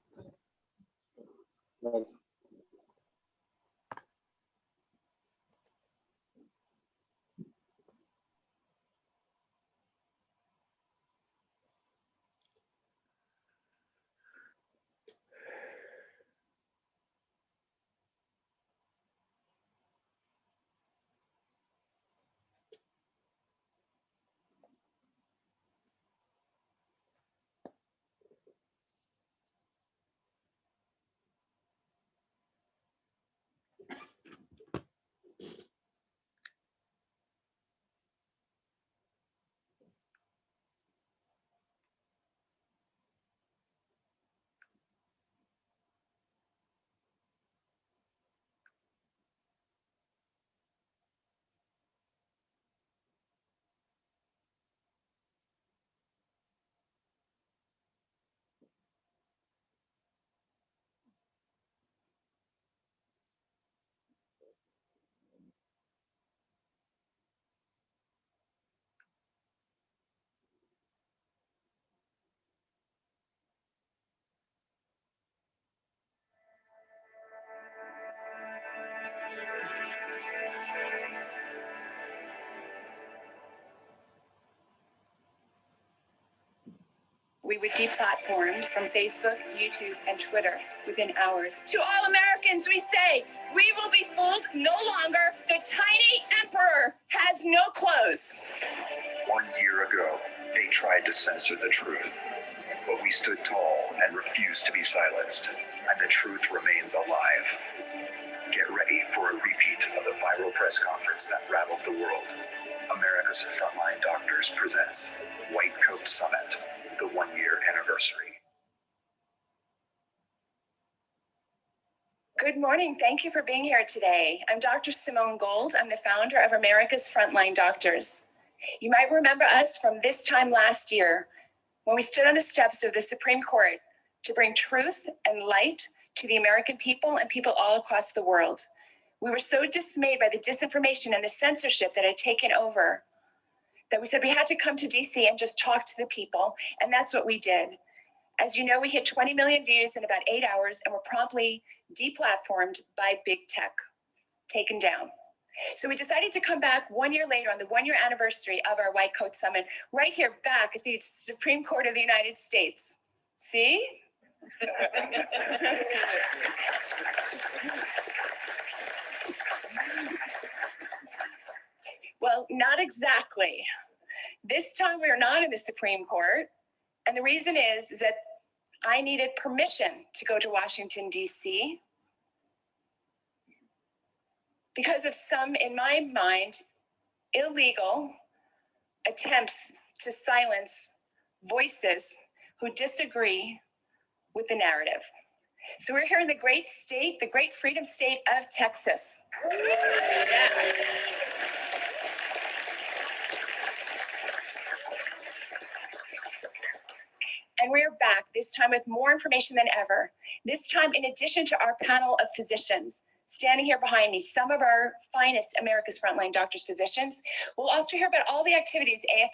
We would deplatform from Facebook, YouTube, and Twitter within hours. To all Americans, we say, we will be fooled no longer. The tiny emperor has no clothes. 1 year ago, they tried to censor the truth, but we stood tall and refused to be silenced, and the truth remains alive. Get ready for a repeat of the viral press conference that rattled the world. America's Frontline Doctors presents White Coat Summit, the 1-year anniversary. Good morning. Thank you for being here today. I'm Dr. Simone Gold. I'm the founder of America's Frontline Doctors. You might remember us from this time last year when we stood on the steps of the Supreme Court to bring truth and light to the American people and people all across the world. We were so dismayed by the disinformation and the censorship that had taken over that we said we had to come to DC and just talk to the people, and that's what we did. As you know, we hit 20 million views in about 8 hours and were promptly deplatformed by big tech, taken down. So we decided to come back 1 year later on the 1-year anniversary of our White Coat Summit, right here back at the Supreme Court of the United States. See? Well, not exactly. This time we are not in the Supreme Court. And the reason is that I needed permission to go to Washington, D.C. because of some, in my mind, illegal attempts to silence voices who disagree with the narrative. So we're here in the great state, the great freedom state of Texas. Yeah. And we're back, this time with more information than ever. This time, in addition to our panel of physicians, standing here behind me, some of our finest America's Frontline Doctors physicians, we'll also hear about all the activities AF.